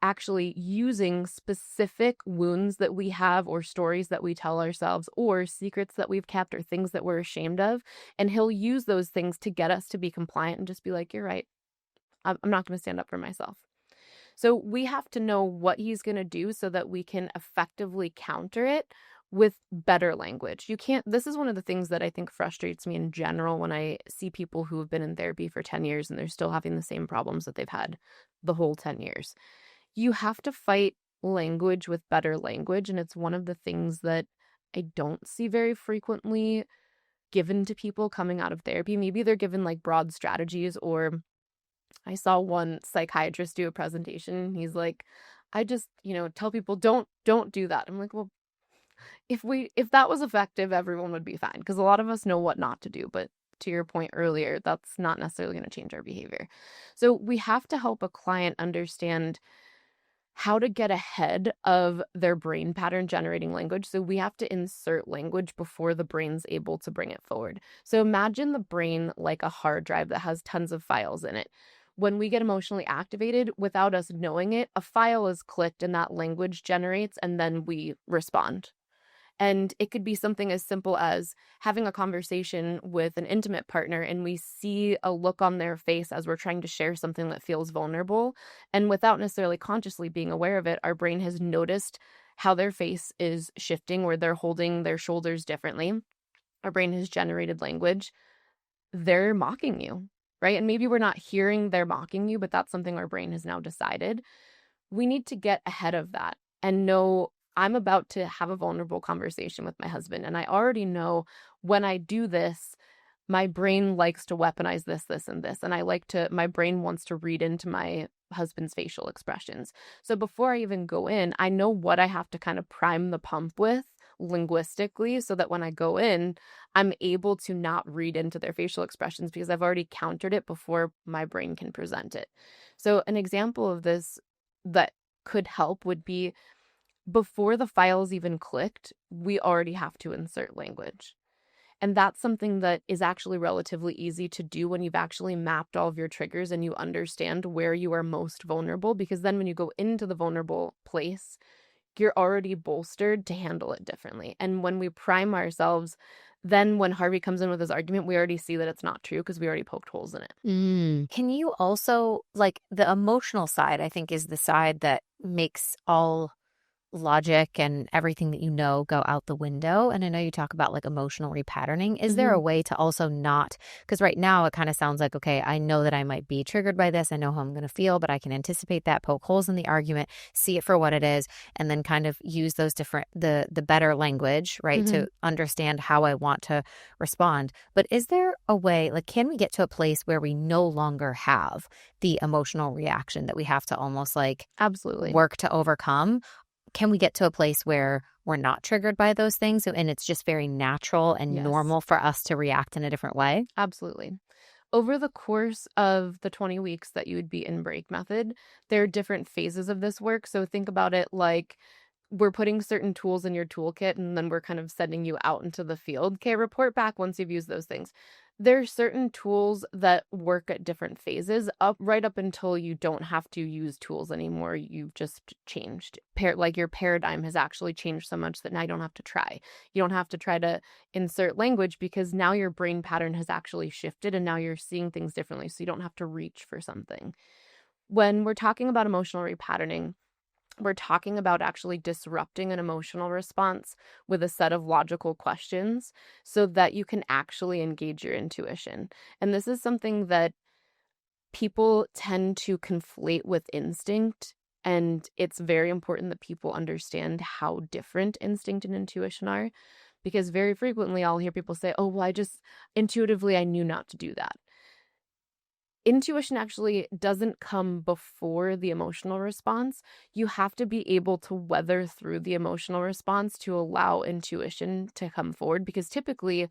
actually using specific wounds that we have or stories that we tell ourselves or secrets that we've kept or things that we're ashamed of. And he'll use those things to get us to be compliant and just be like, you're right. I'm not going to stand up for myself. So we have to know what he's going to do so that we can effectively counter it with better language. This is one of the things that I think frustrates me in general when I see people who have been in therapy for 10 years and they're still having the same problems that they've had the whole 10 years. You have to fight language with better language. And it's one of the things that I don't see very frequently given to people coming out of therapy. Maybe they're given like broad strategies, or I saw one psychiatrist do a presentation. He's like, I just, tell people don't do that. I'm like, well, if that was effective, everyone would be fine, because a lot of us know what not to do. But to your point earlier, that's not necessarily going to change our behavior. So we have to help a client understand how to get ahead of their brain pattern generating language. So we have to insert language before the brain's able to bring it forward. So imagine the brain like a hard drive that has tons of files in it. When we get emotionally activated, without us knowing it, a file is clicked and that language generates, and then we respond. And it could be something as simple as having a conversation with an intimate partner and we see a look on their face as we're trying to share something that feels vulnerable. And without necessarily consciously being aware of it, our brain has noticed how their face is shifting, where they're holding their shoulders differently. Our brain has generated language. They're mocking you, right? And maybe we're not hearing they're mocking you, but that's something our brain has now decided. We need to get ahead of that and know I'm about to have a vulnerable conversation with my husband, and I already know when I do this, my brain likes to weaponize this, this, and this. And my brain wants to read into my husband's facial expressions. So before I even go in, I know what I have to kind of prime the pump with linguistically so that when I go in, I'm able to not read into their facial expressions because I've already countered it before my brain can present it. So an example of this that could help would be before the file's even clicked, we already have to insert language. And that's something that is actually relatively easy to do when you've actually mapped all of your triggers and you understand where you are most vulnerable, because then when you go into the vulnerable place, you're already bolstered to handle it differently. And when we prime ourselves, then when Harvey comes in with his argument, we already see that it's not true because we already poked holes in it. Can you also, like, the emotional side, I think, is the side that makes all logic and everything that you know go out the window. And I know you talk about like emotional repatterning. Is there a way to also not, because right now it kind of sounds like, okay, I know that I might be triggered by this. I know how I'm going to feel, but I can anticipate that, poke holes in the argument, see it for what it is, and then kind of use those different, the better language, right, to understand how I want to respond. But is there a way, like, can we get to a place where we no longer have the emotional reaction that we have to almost like Absolutely. work to overcome? Can we get to a place where we're not triggered by those things and it's just very natural and Yes. normal for us to react in a different way? Absolutely. Over the course of the 20 weeks that you would be in break method, there are different phases of this work. So think about it like we're putting certain tools in your toolkit and then we're kind of sending you out into the field. Okay, report back once you've used those things. There are certain tools that work at different phases, right up until you don't have to use tools anymore. You've just changed. Like your paradigm has actually changed so much that now you don't have to try. You don't have to try to insert language because now your brain pattern has actually shifted and now you're seeing things differently. So you don't have to reach for something. When we're talking about emotional repatterning, we're talking about actually disrupting an emotional response with a set of logical questions so that you can actually engage your intuition. And this is something that people tend to conflate with instinct. And it's very important that people understand how different instinct and intuition are. Because very frequently I'll hear people say, oh, well, I just intuitively, I knew not to do that. Intuition actually doesn't come before the emotional response. You have to be able to weather through the emotional response to allow intuition to come forward, because typically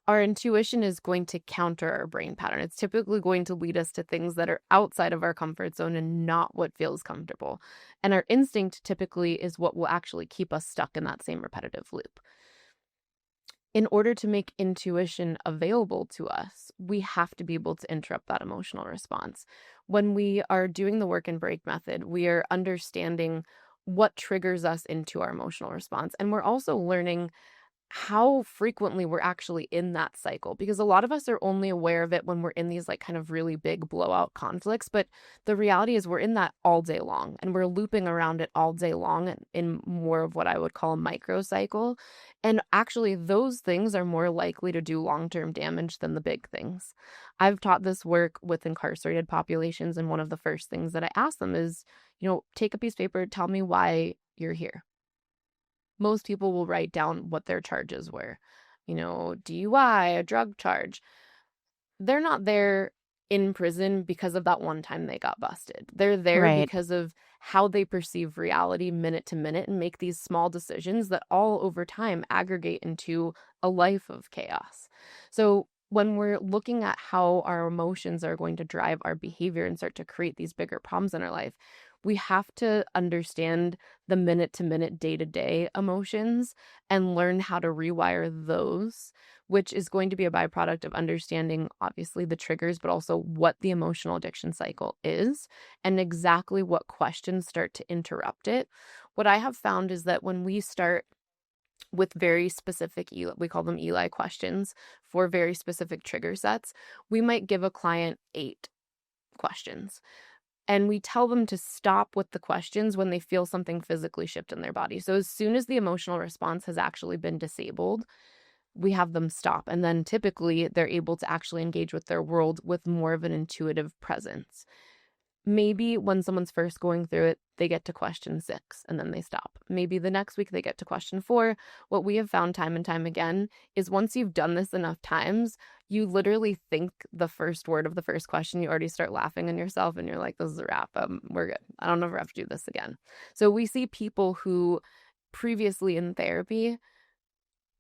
our intuition is going to counter our brain pattern. It's typically going to lead us to things that are outside of our comfort zone and not what feels comfortable. And our instinct typically is what will actually keep us stuck in that same repetitive loop. In order to make intuition available to us, we have to be able to interrupt that emotional response. When we are doing the work and break method, we are understanding what triggers us into our emotional response. And we're also learning how frequently we're actually in that cycle, because a lot of us are only aware of it when we're in these like kind of really big blowout conflicts, but the reality is we're in that all day long and we're looping around it all day long in more of what I would call a micro cycle. And actually those things are more likely to do long-term damage than the big things. I've taught this work with incarcerated populations, and one of the first things that I ask them is, take a piece of paper, tell me why you're here. Most people will write down what their charges were. DUI, a drug charge. They're not there in prison because of that one time they got busted. They're there Right. because of how they perceive reality minute to minute and make these small decisions that all over time aggregate into a life of chaos. So when we're looking at how our emotions are going to drive our behavior and start to create these bigger problems in our life, we have to understand the minute to minute, day to day emotions and learn how to rewire those, which is going to be a byproduct of understanding, obviously, the triggers, but also what the emotional addiction cycle is and exactly what questions start to interrupt it. What I have found is that when we start with very specific, we call them Eli questions for very specific trigger sets, we might give a client 8 questions. And we tell them to stop with the questions when they feel something physically shift in their body. So as soon as the emotional response has actually been disabled, we have them stop. And then typically they're able to actually engage with their world with more of an intuitive presence. Maybe when someone's first going through it, they get to question 6 and then they stop. Maybe the next week they get to question 4. What we have found time and time again is once you've done this enough times, you literally think the first word of the first question, you already start laughing on yourself and you're like, this is a wrap. We're good. I don't ever have to do this again. So we see people who previously in therapy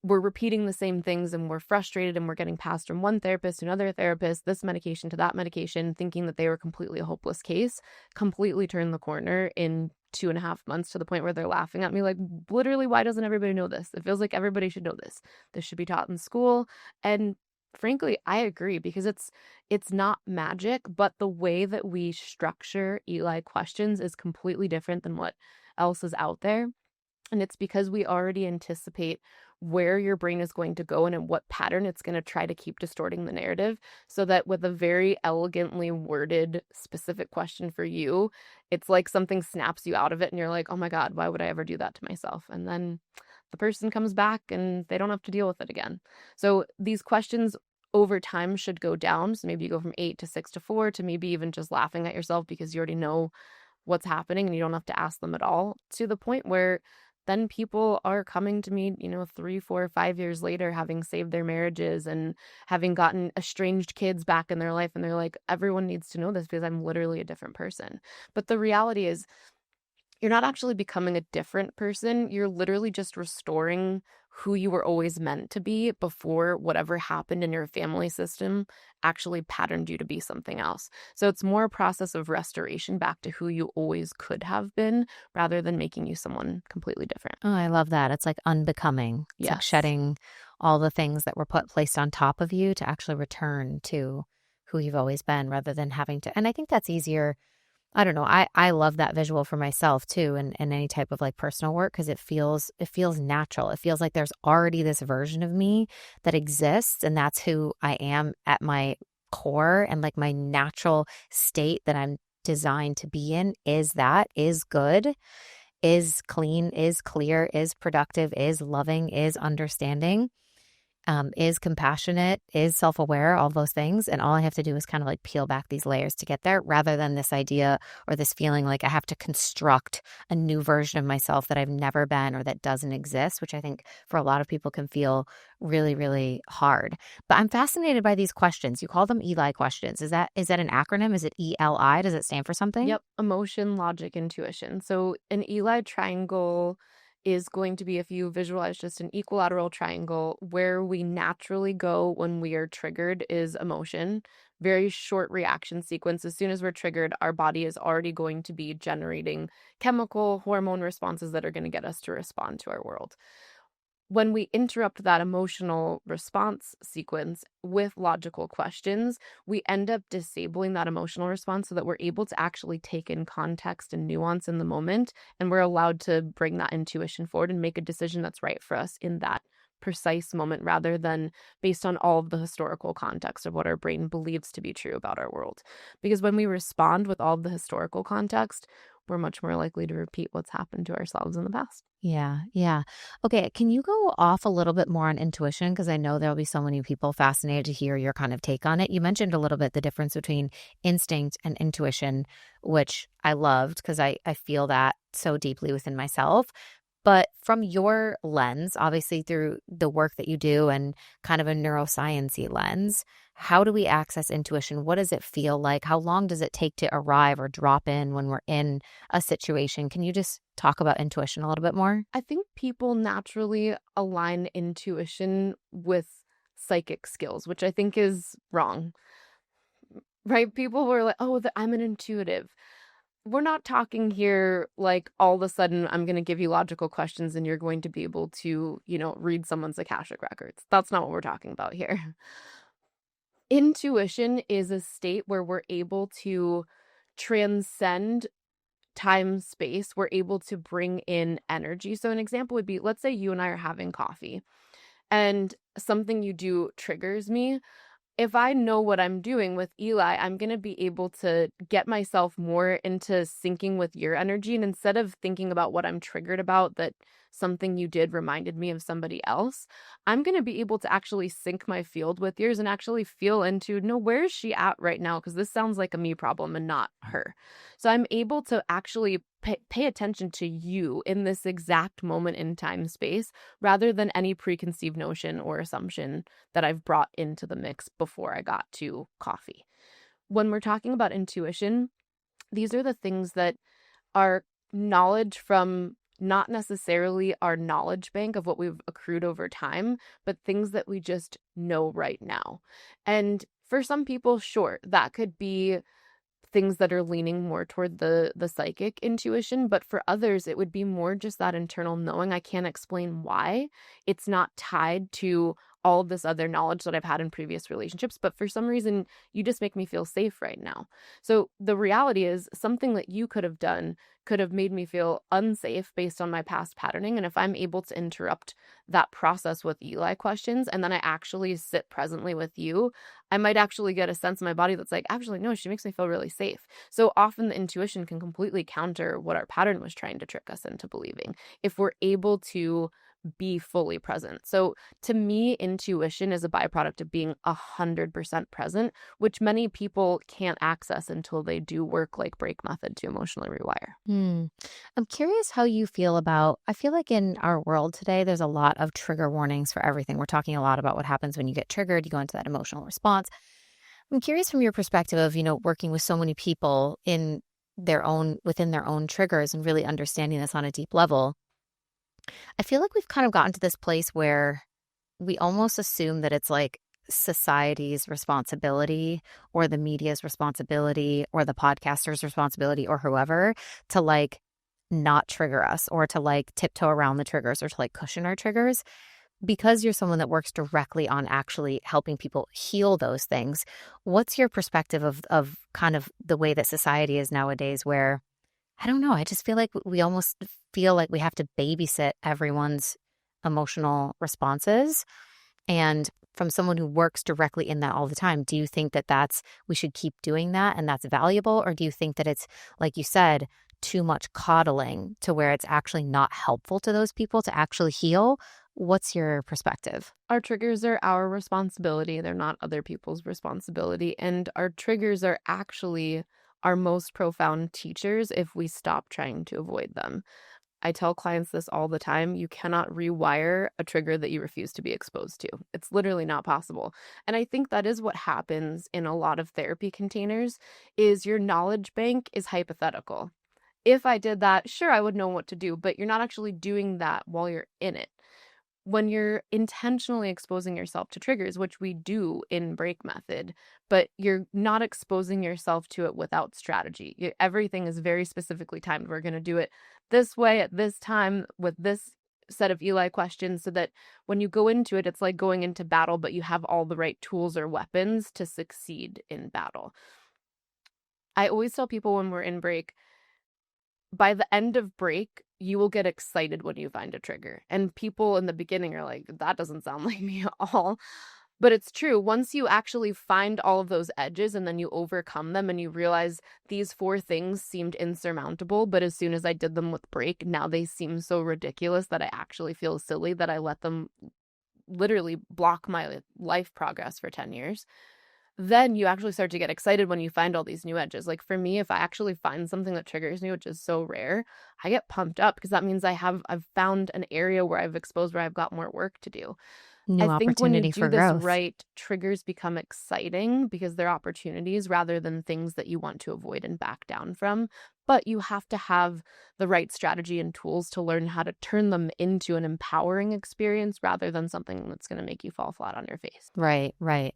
we're repeating the same things and we're frustrated and we're getting passed from one therapist to another therapist, this medication to that medication, thinking that they were completely a hopeless case, completely turned the corner in 2.5 months to the point where they're laughing at me like, literally, why doesn't everybody know this? It feels like everybody should know this. This should be taught in school. And frankly, I agree because it's not magic, but the way that we structure Eli questions is completely different than what else is out there. And it's because we already anticipate where your brain is going to go and in what pattern it's going to try to keep distorting the narrative, so that with a very elegantly worded specific question for you, it's like something snaps you out of it and you're like, oh my God, why would I ever do that to myself? And then the person comes back and they don't have to deal with it again. So these questions over time should go down. So maybe you go from 8 to 6 to 4 to maybe even just laughing at yourself because you already know what's happening and you don't have to ask them at all, to the point where then people are coming to me, 3, 4, 5 years later, having saved their marriages and having gotten estranged kids back in their life. And they're like, everyone needs to know this because I'm literally a different person. But the reality is, you're not actually becoming a different person. You're literally just restoring who you were always meant to be before whatever happened in your family system actually patterned you to be something else. So it's more a process of restoration back to who you always could have been rather than making you someone completely different. Oh, I love that. It's like unbecoming. It's like Yes. shedding all the things that were placed on top of you to actually return to who you've always been rather than having to. And I think that's easier. I don't know. I love that visual for myself too, and any type of like personal work, because it feels natural. It feels like there's already this version of me that exists, and that's who I am at my core, and like my natural state that I'm designed to be in is good, is clean, is clear, is productive, is loving, is understanding. Is compassionate, is self-aware, all those things. And all I have to do is kind of like peel back these layers to get there, rather than this idea or this feeling like I have to construct a new version of myself that I've never been or that doesn't exist, which I think for a lot of people can feel really, really hard. But I'm fascinated by these questions. You call them Eli questions. Is that an acronym? Is it ELI? Does it stand for something? Yep. Emotion, logic, intuition. So an Eli triangle is going to be, if you visualize just an equilateral triangle, where we naturally go when we are triggered is emotion. Very short reaction sequence. As soon as we're triggered, our body is already going to be generating chemical hormone responses that are going to get us to respond to our world. When we interrupt that emotional response sequence with logical questions, we end up disabling that emotional response so that we're able to actually take in context and nuance in the moment, and we're allowed to bring that intuition forward and make a decision that's right for us in that precise moment, rather than based on all of the historical context of what our brain believes to be true about our world. Because when we respond with all of the historical context, we're much more likely to repeat what's happened to ourselves in the past. Yeah. Yeah. Okay. Can you go off a little bit more on intuition? Because I know there'll be so many people fascinated to hear your kind of take on it. You mentioned a little bit the difference between instinct and intuition, which I loved because I feel that so deeply within myself. But from your lens, obviously through the work that you do and kind of a neuroscience-y lens, how do we access intuition? What does it feel like? How long does it take to arrive or drop in when we're in a situation? Can you just talk about intuition a little bit more? I think people naturally align intuition with psychic skills, which I think is wrong, right? People were like, oh, I'm an intuitive. We're not talking here like all of a sudden I'm going to give you logical questions and you're going to be able to, read someone's Akashic records. That's not what we're talking about here. Intuition is a state where we're able to transcend time, space. We're able to bring in energy. So an example would be, let's say you and I are having coffee and something you do triggers me. if I know what I'm doing with Eli, I'm going to be able to get myself more into syncing with your energy. And instead of thinking about what I'm triggered about, that something you did reminded me of somebody else, I'm going to be able to actually sync my field with yours and actually feel into, no, where is she at right now? Because this sounds like a me problem and not her. So I'm able to actually pay attention to you in this exact moment in time space rather than any preconceived notion or assumption that I've brought into the mix before I got to coffee. When we're talking about intuition, these are the things that are knowledge from not necessarily our knowledge bank of what we've accrued over time, but things that we just know right now. And for some people, sure, that could be things that are leaning more toward the psychic intuition, but for others it would be more just that internal knowing. I can't explain why. It's not tied to all of this other knowledge that I've had in previous relationships, but for some reason you just make me feel safe right now. So the reality is something that you could have done could have made me feel unsafe based on my past patterning, and if I'm able to interrupt that process with Eli questions and then I actually sit presently with you, I might actually get a sense in my body that's like, actually, no, she makes me feel really safe. So often the intuition can completely counter what our pattern was trying to trick us into believing if we're able to be fully present. So to me, intuition is a byproduct of being 100% present, which many people can't access until they do work like break method to emotionally rewire. I'm curious how you feel about, I feel like in our world today, there's a lot of trigger warnings for everything. We're talking a lot about what happens when you get triggered, you go into that emotional response. I'm curious from your perspective of, working with so many people within their own triggers and really understanding this on a deep level. I feel like we've kind of gotten to this place where we almost assume that it's like society's responsibility or the media's responsibility or the podcaster's responsibility or whoever to like not trigger us or to like tiptoe around the triggers or to like cushion our triggers. Because you're someone that works directly on actually helping people heal those things, what's your perspective of kind of the way that society is nowadays where, I don't know, I just feel like we almost feel like we have to babysit everyone's emotional responses. And from someone who works directly in that all the time, do you think that we should keep doing that and that's valuable? Or do you think that it's, like you said, too much coddling to where it's actually not helpful to those people to actually heal? What's your perspective? Our triggers are our responsibility. They're not other people's responsibility. And our triggers are actually our most profound teachers if we stop trying to avoid them. I tell clients this all the time. You cannot rewire a trigger that you refuse to be exposed to. It's literally not possible. And I think that is what happens in a lot of therapy containers is your knowledge bank is hypothetical. If I did that, sure, I would know what to do, but you're not actually doing that while you're in it. When you're intentionally exposing yourself to triggers, which we do in break method, but you're not exposing yourself to it without strategy. Everything is very specifically timed. We're going to do it this way at this time with this set of Eli questions so that when you go into it, it's like going into battle, but you have all the right tools or weapons to succeed in battle. I always tell people when we're in break, by the end of break, you will get excited when you find a trigger. And people in the beginning are like, that doesn't sound like me at all. But it's true. Once you actually find all of those edges and then you overcome them and you realize these 4 things seemed insurmountable, but as soon as I did them with break, now they seem so ridiculous that I actually feel silly that I let them literally block my life progress for 10 years. Then you actually start to get excited when you find all these new edges. Like for me, if I actually find something that triggers me, which is so rare, I get pumped up because that means I've found an area where I've exposed where I've got more work to do. I New think when you opportunity do for this growth. right, triggers become exciting because they're opportunities rather than things that you want to avoid and back down from. But you have to have the right strategy and tools to learn how to turn them into an empowering experience rather than something that's going to make you fall flat on your face. Right, right.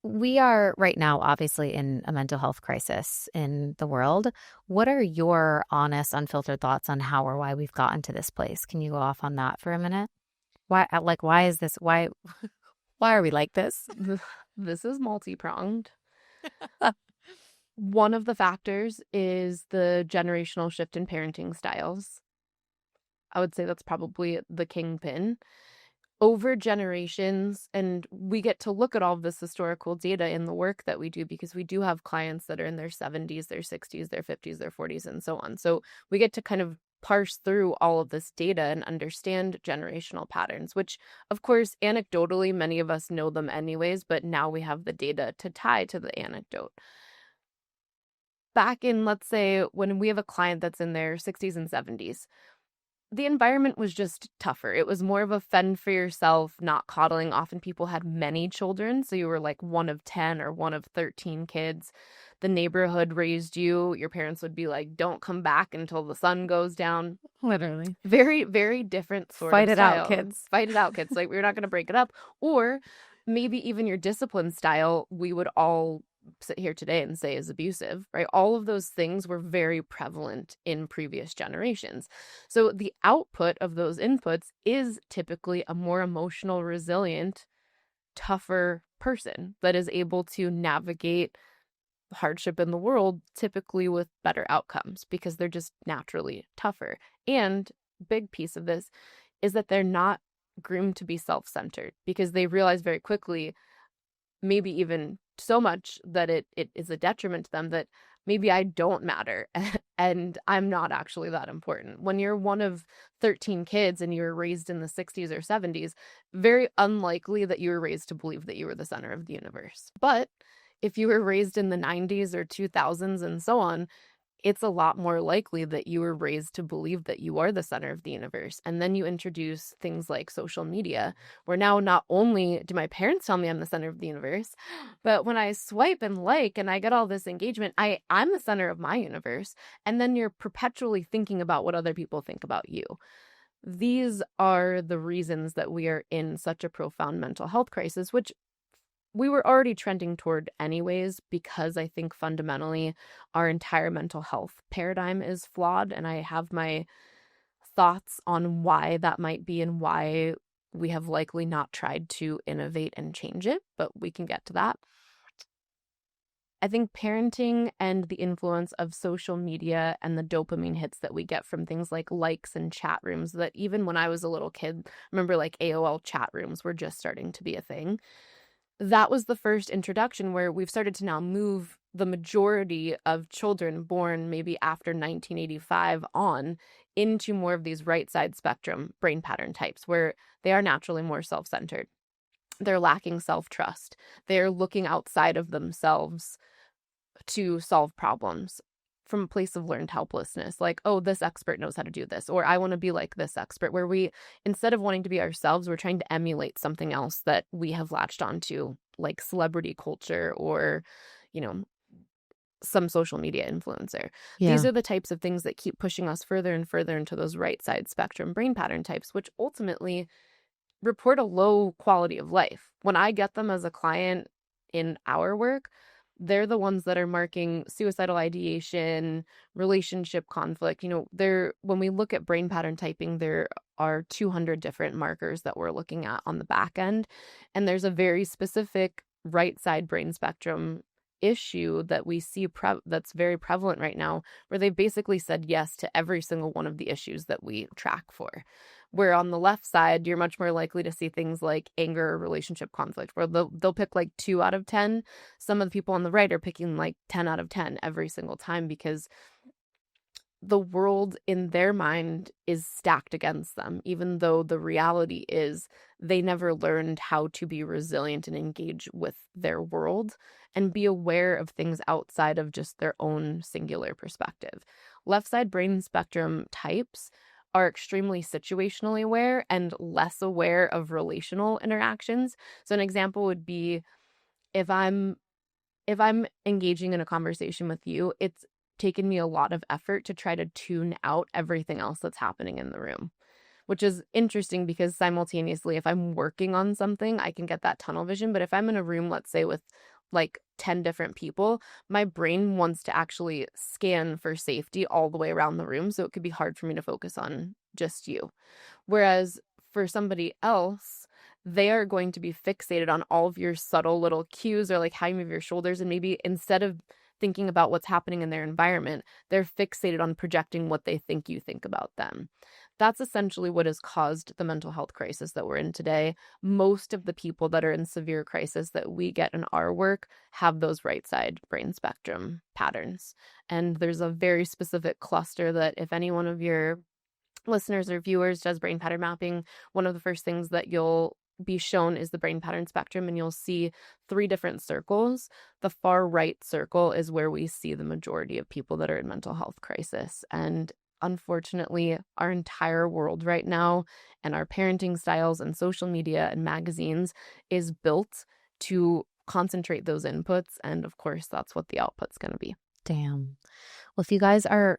We are right now, obviously, in a mental health crisis in the world. What are your honest, unfiltered thoughts on how or why we've gotten to this place? Can you go off on that for a minute? Why is this? Why are we like this? This is multi-pronged. One of the factors is the generational shift in parenting styles. I would say that's probably the kingpin. over generations, and we get to look at all of this historical data in the work that we do, because we do have clients that are in their 70s, their 60s, their 50s, their 40s, and so on. So we get to kind of parse through all of this data and understand generational patterns, which, of course, anecdotally, many of us know them anyways, but now we have the data to tie to the anecdote. Back in, let's say, when we have a client that's in their 60s and 70s, the environment was just tougher. It was more of a fend for yourself, not coddling. Often people had many children, so you were like one of 10 or one of 13 kids. The neighborhood raised you. Your parents would be like, don't come back until the sun goes down. Literally. Very, very different sort Fight of it out, style. kids. Fight it out, kids. Like, we're not going to break it up. Or maybe even your discipline style, we would all sit here today and say is abusive, right? All of those things were very prevalent in previous generations. So the output of those inputs is typically a more emotional, resilient, tougher person that is able to navigate hardship in the world, typically with better outcomes, because they're just naturally tougher. And big piece of this is that they're not groomed to be self-centered, because they realize very quickly, maybe even so much that it is a detriment to them, that maybe I don't matter and I'm not actually that important. When you're one of 13 kids and you were raised in the 60s or 70s, very unlikely that you were raised to believe that you were the center of the universe. But if you were raised in the 90s or 2000s and so on, it's a lot more likely that you were raised to believe that you are the center of the universe. And then you introduce things like social media, where now not only do my parents tell me I'm the center of the universe, but when I swipe and like and I get all this engagement, I'm the center of my universe. And then you're perpetually thinking about what other people think about you. These are the reasons that we are in such a profound mental health crisis, which we were already trending toward anyways, because I think fundamentally our entire mental health paradigm is flawed. And I have my thoughts on why that might be and why we have likely not tried to innovate and change it, but we can get to that. I think parenting and the influence of social media and the dopamine hits that we get from things like likes and chat rooms, that even when I was a little kid, remember like AOL chat rooms were just starting to be a thing. That was the first introduction where we've started to now move the majority of children born maybe after 1985 on into more of these right side spectrum brain pattern types, where they are naturally more self-centered. They're lacking self-trust. They're looking outside of themselves to solve problems from a place of learned helplessness. Like, oh, this expert knows how to do this, or I want to be like this expert, where we, instead of wanting to be ourselves, we're trying to emulate something else that we have latched onto, like celebrity culture or, you know, some social media influencer. Yeah. These are the types of things that keep pushing us further and further into those right side spectrum brain pattern types, which ultimately report a low quality of life. When I get them as a client in our work, they're the ones that are marking suicidal ideation, relationship conflict. When we look at brain pattern typing, there are 200 different markers that we're looking at on the back end. And there's a very specific right side brain spectrum issue that we see that's very prevalent right now, where they've basically said yes to every single one of the issues that we track for. Where on the left side, you're much more likely to see things like anger or relationship conflict, where they'll pick like 2 out of 10. Some of the people on the right are picking like 10 out of 10 every single time, because the world in their mind is stacked against them, even though the reality is they never learned how to be resilient and engage with their world and be aware of things outside of just their own singular perspective. Left side brain spectrum types are extremely situationally aware and less aware of relational interactions. So an example would be, if I'm engaging in a conversation with you, it's taken me a lot of effort to try to tune out everything else that's happening in the room, which is interesting because simultaneously, if I'm working on something, I can get that tunnel vision. But if I'm in a room, let's say with like 10 different people, my brain wants to actually scan for safety all the way around the room. So it could be hard for me to focus on just you. Whereas for somebody else, they are going to be fixated on all of your subtle little cues, or like how you move your shoulders. And maybe instead of thinking about what's happening in their environment, they're fixated on projecting what they think you think about them. That's essentially what has caused the mental health crisis that we're in today. Most of the people that are in severe crisis that we get in our work have those right side brain spectrum patterns. And there's a very specific cluster that if any one of your listeners or viewers does brain pattern mapping, one of the first things that you'll be shown is the brain pattern spectrum, and you'll see 3 different circles. The far right circle is where we see the majority of people that are in mental health crisis. And unfortunately, our entire world right now and our parenting styles and social media and magazines is built to concentrate those inputs. And of course, that's what the output's going to be. Damn. Well, if you guys are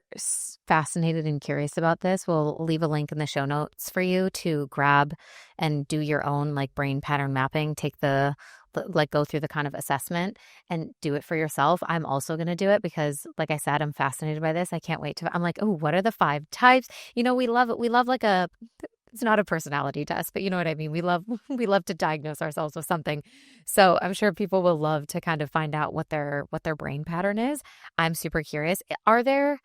fascinated and curious about this, we'll leave a link in the show notes for you to grab and do your own like brain pattern mapping. Take the go through the kind of assessment and do it for yourself. I'm also going to do it because, like I said, I'm fascinated by this. I can't wait I'm like, oh, what are the 5 types? You know, we love it. We love like it's not a personality test, but you know what I mean? We love to diagnose ourselves with something. So I'm sure people will love to kind of find out what their brain pattern is. I'm super curious. Are there,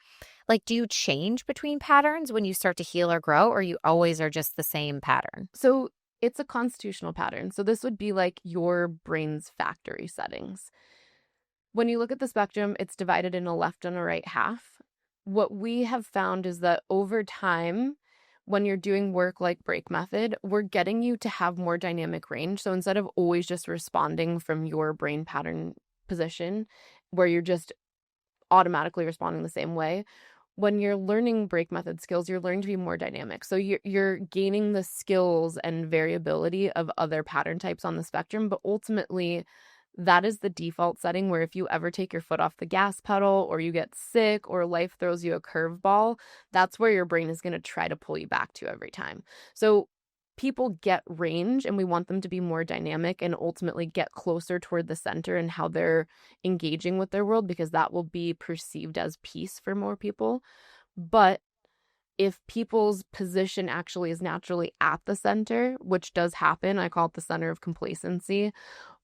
like, do you change between patterns when you start to heal or grow, or you always are just the same pattern? So it's a constitutional pattern. So this would be like your brain's factory settings. When you look at the spectrum, it's divided in a left and a right half. What we have found is that over time, when you're doing work like break method, we're getting you to have more dynamic range. So instead of always just responding from your brain pattern position, where you're just automatically responding the same way, when you're learning break method skills, you're learning to be more dynamic. So you're gaining the skills and variability of other pattern types on the spectrum, but ultimately that is the default setting where if you ever take your foot off the gas pedal or you get sick or life throws you a curveball, that's where your brain is going to try to pull you back to every time. So people get range and we want them to be more dynamic and ultimately get closer toward the center and how they're engaging with their world, because that will be perceived as peace for more people. But if people's position actually is naturally at the center, which does happen, I call it the center of complacency.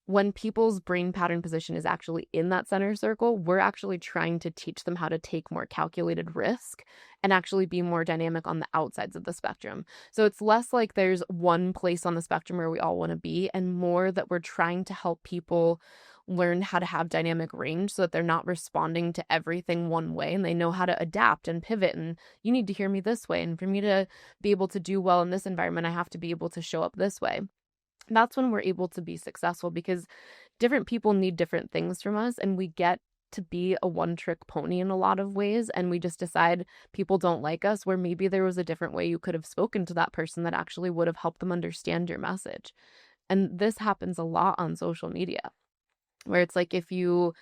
When people's brain pattern position is actually in that center circle, we're actually trying to teach them how to take more calculated risk and actually be more dynamic on the outsides of the spectrum. So it's less like there's one place on the spectrum where we all want to be, and more that we're trying to help people learn how to have dynamic range so that they're not responding to everything one way, and they know how to adapt and pivot. And you need to hear me this way, and for me to be able to do well in this environment, I have to be able to show up this way. That's when we're able to be successful, because different people need different things from us, and we get to be a one-trick pony in a lot of ways, and we just decide people don't like us, where maybe there was a different way you could have spoken to that person that actually would have helped them understand your message. And this happens a lot on social media, where it's like if you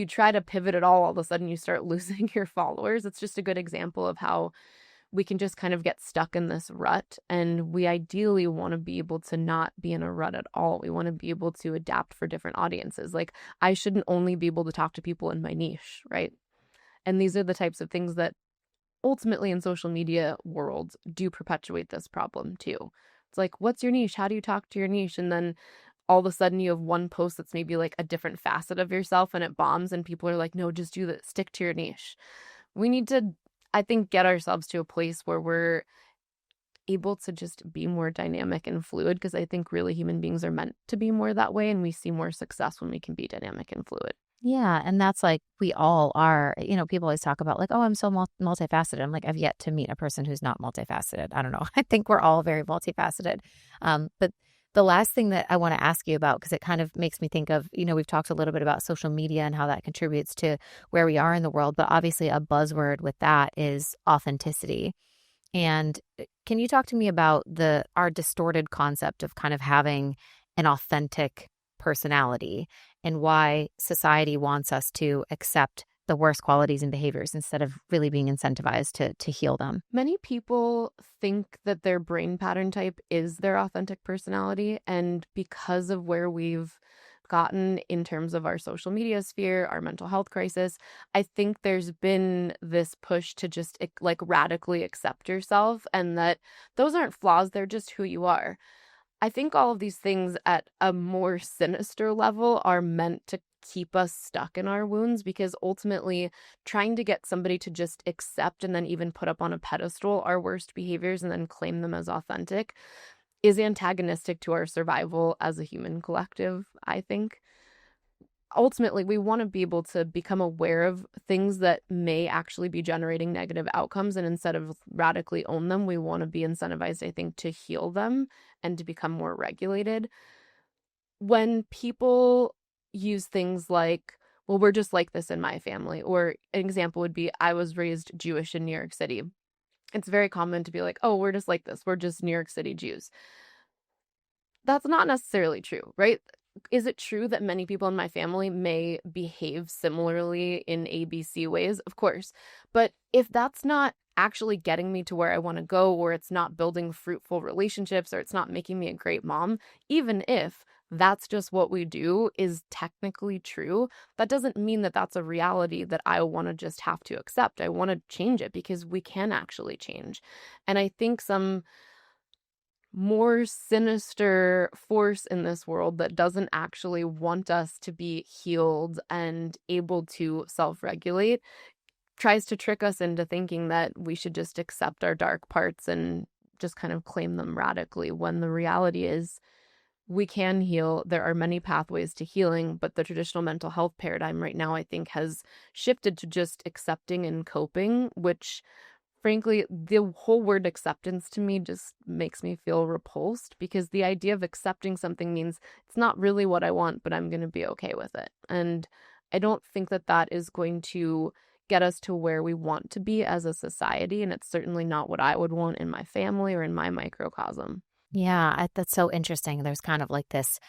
try to pivot at all of a sudden you start losing your followers. It's just a good example of how we can just kind of get stuck in this rut, and we ideally want to be able to not be in a rut at all. We want to be able to adapt for different audiences. Like, I shouldn't only be able to talk to people in my niche, right? And these are the types of things that ultimately in social media world do perpetuate this problem too. It's like, what's your niche? How do you talk to your niche? And then all of a sudden you have one post that's maybe like a different facet of yourself and it bombs, and people are like, no, just do that. Stick to your niche. We need to, I think, get ourselves to a place where we're able to just be more dynamic and fluid, because I think really human beings are meant to be more that way, and we see more success when we can be dynamic and fluid. Yeah. And that's like, we all are, you know, people always talk about like, oh, I'm so multifaceted. I'm like, I've yet to meet a person who's not multifaceted. I don't know. I think we're all very multifaceted. But the last thing that I want to ask you about, because it kind of makes me think of, you know, we've talked a little bit about social media and how that contributes to where we are in the world, but obviously a buzzword with that is authenticity. And can you talk to me about our distorted concept of kind of having an authentic personality and why society wants us to accept the worst qualities and behaviors instead of really being incentivized to heal them? Many people think that their brain pattern type is their authentic personality. And because of where we've gotten in terms of our social media sphere, our mental health crisis, I think there's been this push to just like radically accept yourself, and that those aren't flaws, they're just who you are. I think all of these things at a more sinister level are meant to keep us stuck in our wounds, because ultimately trying to get somebody to just accept and then even put up on a pedestal our worst behaviors and then claim them as authentic is antagonistic to our survival as a human collective, I think. Ultimately, we want to be able to become aware of things that may actually be generating negative outcomes. And instead of radically own them, we want to be incentivized, I think, to heal them and to become more regulated. When people use things like, well, we're just like this in my family, or an example would be, I was raised Jewish in New York City. It's very common to be like, oh, we're just like this. We're just New York City Jews. That's not necessarily true, right? Is it true that many people in my family may behave similarly in ABC ways? Of course. But if that's not actually getting me to where I want to go, or it's not building fruitful relationships, or it's not making me a great mom, even if that's just what we do is technically true, that doesn't mean that that's a reality that I want to just have to accept. I want to change it because we can actually change. And I think some more sinister force in this world that doesn't actually want us to be healed and able to self-regulate tries to trick us into thinking that we should just accept our dark parts and just kind of claim them radically, when the reality is we can heal. There are many pathways to healing, but the traditional mental health paradigm right now, I think, has shifted to just accepting and coping, which frankly, the whole word acceptance to me just makes me feel repulsed, because the idea of accepting something means it's not really what I want, but I'm going to be okay with it. And I don't think that that is going to get us to where we want to be as a society. And it's certainly not what I would want in my family or in my microcosm. Yeah, that's so interesting. There's kind of like this,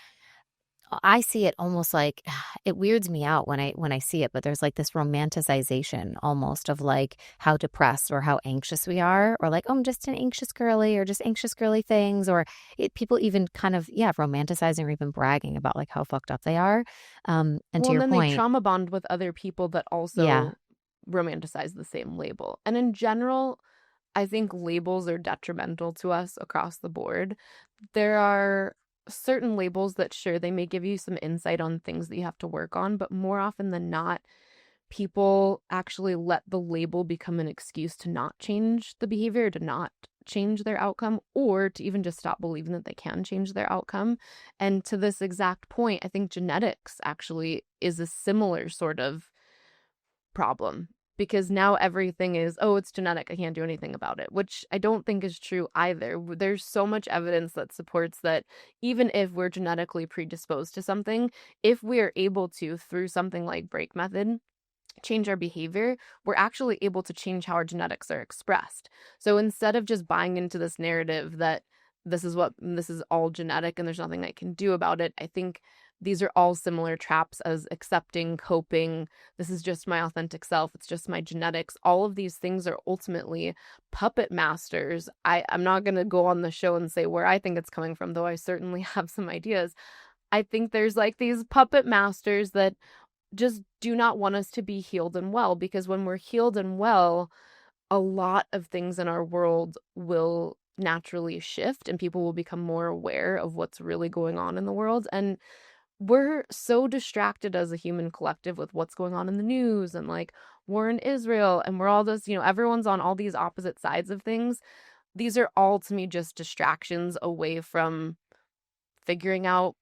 I see it almost like it weirds me out when I see it, but there's like this romanticization almost of like how depressed or how anxious we are, or like, oh, I'm just an anxious girly, or just anxious girly things, or people even kind of, yeah, romanticizing or even bragging about like how fucked up they are. And Well, to and your then they point, trauma bond with other people that yeah, also romanticize the same label. And in general, I think labels are detrimental to us across the board. There are certain labels that, sure, they may give you some insight on things that you have to work on, but more often than not, people actually let the label become an excuse to not change the behavior, to not change their outcome, or to even just stop believing that they can change their outcome. And to this exact point, I think genetics actually is a similar sort of problem, because now everything is, oh, it's genetic, I can't do anything about it, which I don't think is true either. There's so much evidence that supports that even if we're genetically predisposed to something, if we are able to, through something like break method, change our behavior, we're actually able to change how our genetics are expressed. So instead of just buying into this narrative that this is all genetic and there's nothing I can do about it, I think these are all similar traps as accepting, coping. This is just my authentic self. It's just my genetics. All of these things are ultimately puppet masters. I'm not going to go on the show and say where I think it's coming from, though I certainly have some ideas. I think there's like these puppet masters that just do not want us to be healed and well, because when we're healed and well, a lot of things in our world will naturally shift and people will become more aware of what's really going on in the world. And we're so distracted as a human collective with what's going on in the news and like war in Israel, and we're all this, everyone's on all these opposite sides of things. These are all to me just distractions away from figuring out,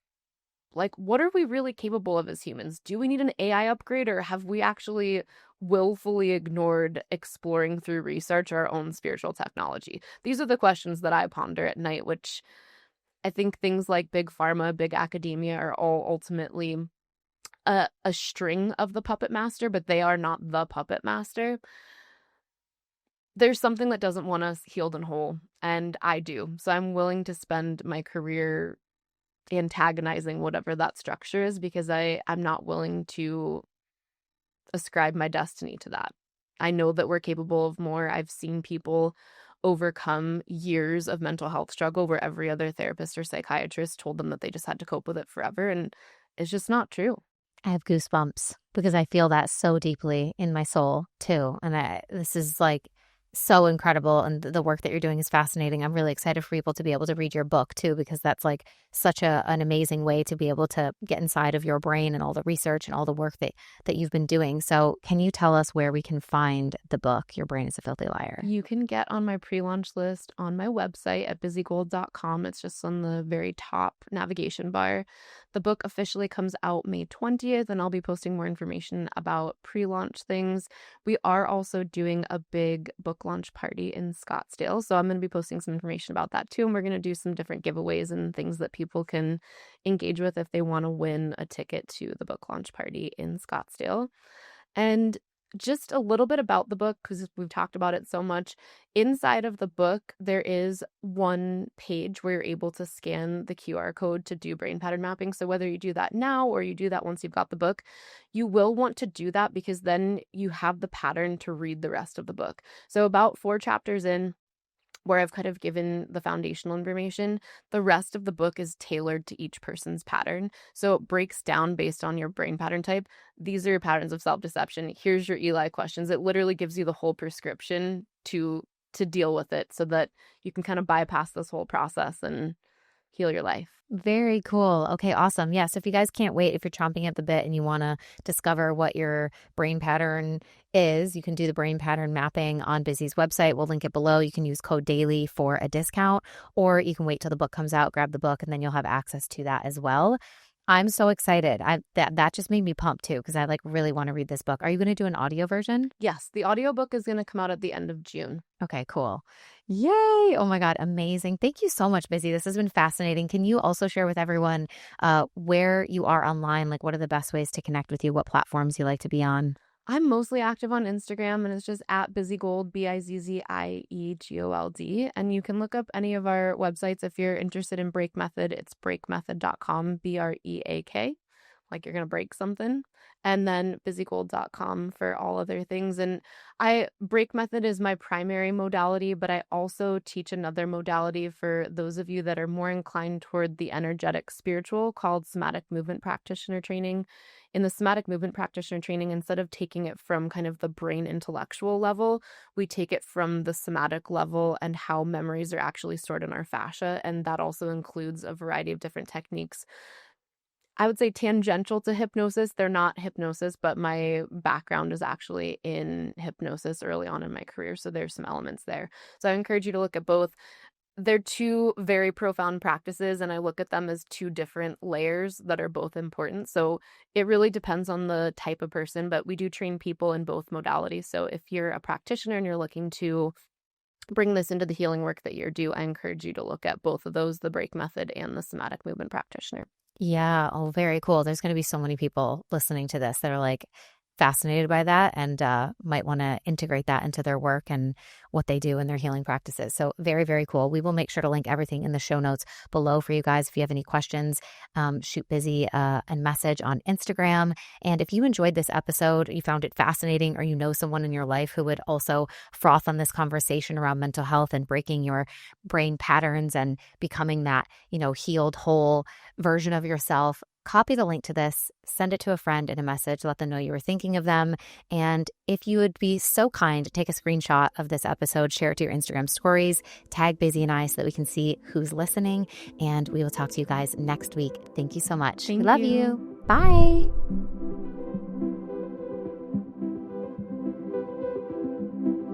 like, what are we really capable of as humans? Do we need an AI upgrade, or have we actually willfully ignored exploring through research our own spiritual technology? These are the questions that I ponder at night, which I think things like big pharma, big academia are all ultimately a string of the puppet master, but they are not the puppet master. There's something that doesn't want us healed and whole, and I do. So I'm willing to spend my career antagonizing whatever that structure is, because I'm not willing to ascribe my destiny to that. I know that we're capable of more. I've seen people overcome years of mental health struggle where every other therapist or psychiatrist told them that they just had to cope with it forever, and it's just not true. I have goosebumps because I feel that so deeply in my soul too. And this is like so incredible. And the work that you're doing is fascinating. I'm really excited for people to be able to read your book too, because that's like such an amazing way to be able to get inside of your brain and all the research and all the work that you've been doing. So can you tell us where we can find the book, Your Brain is a Filthy Liar? You can get on my pre-launch list on my website at buzziegold.com. It's just on the very top navigation bar. The book officially comes out May 20th, and I'll be posting more information about pre-launch things. We are also doing a big book launch party in Scottsdale, so I'm going to be posting some information about that too, and we're going to do some different giveaways and things that people can engage with if they want to win a ticket to the book launch party in Scottsdale. And just a little bit about the book, because we've talked about it so much. Inside of the book, there is one page where you're able to scan the QR code to do brain pattern mapping. So whether you do that now or you do that once you've got the book, you will want to do that because then you have the pattern to read the rest of the book. So about 4 chapters in, where I've kind of given the foundational information, the rest of the book is tailored to each person's pattern. So it breaks down based on your brain pattern type. These are your patterns of self-deception. Here's your Eli questions. It literally gives you the whole prescription to deal with it so that you can kind of bypass this whole process and heal your life. Very cool. Okay, awesome. Yes, if you guys can't wait, if you're chomping at the bit and you want to discover what your brain pattern is, you can do the brain pattern mapping on Bizzie's website. We'll link it below. You can use code DAILY for a discount, or you can wait till the book comes out, grab the book, and then you'll have access to that as well. I'm so excited. That just made me pumped too, because I like really want to read this book. Are you going to do an audio version? Yes, the audiobook is going to come out at the end of June. Okay, cool. Yay. Oh my God, amazing. Thank you so much, Bizzie. This has been fascinating. Can you also share with everyone where you are online? Like, what are the best ways to connect with you? What platforms you like to be on? I'm mostly active on Instagram, and it's just at Bizzie Gold, BIZZIEGOLD. And you can look up any of our websites if you're interested in Break Method. It's breakmethod.com, BREAK, like you're going to break something. And then buzziegold.com for all other things. And Break Method is my primary modality, but I also teach another modality for those of you that are more inclined toward the energetic spiritual, called Somatic Movement Practitioner Training. In the Somatic Movement Practitioner Training, instead of taking it from kind of the brain intellectual level, we take it from the somatic level and how memories are actually stored in our fascia. And that also includes a variety of different techniques. I would say tangential to hypnosis. They're not hypnosis, but my background is actually in hypnosis early on in my career. So there's some elements there. So I encourage you to look at both. They're 2 very profound practices, and I look at them as 2 different layers that are both important. So it really depends on the type of person, but we do train people in both modalities. So if you're a practitioner and you're looking to bring this into the healing work that you're doing, I encourage you to look at both of those, the Break Method and the Somatic Movement Practitioner. Yeah. Oh, very cool. There's going to be so many people listening to this that are like fascinated by that and might want to integrate that into their work and what they do in their healing practices. So very, very cool. We will make sure to link everything in the show notes below for you guys. If you have any questions, shoot Bizzie a message on Instagram. And if you enjoyed this episode, you found it fascinating, or you know someone in your life who would also froth on this conversation around mental health and breaking your brain patterns and becoming that, healed, whole version of yourself, copy the link to this, send it to a friend in a message, let them know you were thinking of them. And if you would be so kind, take a screenshot of this episode, share it to your Instagram stories, tag Bizzie and I so that we can see who's listening. And we will talk to you guys next week. Thank you so much. Thank we love you. you. Bye.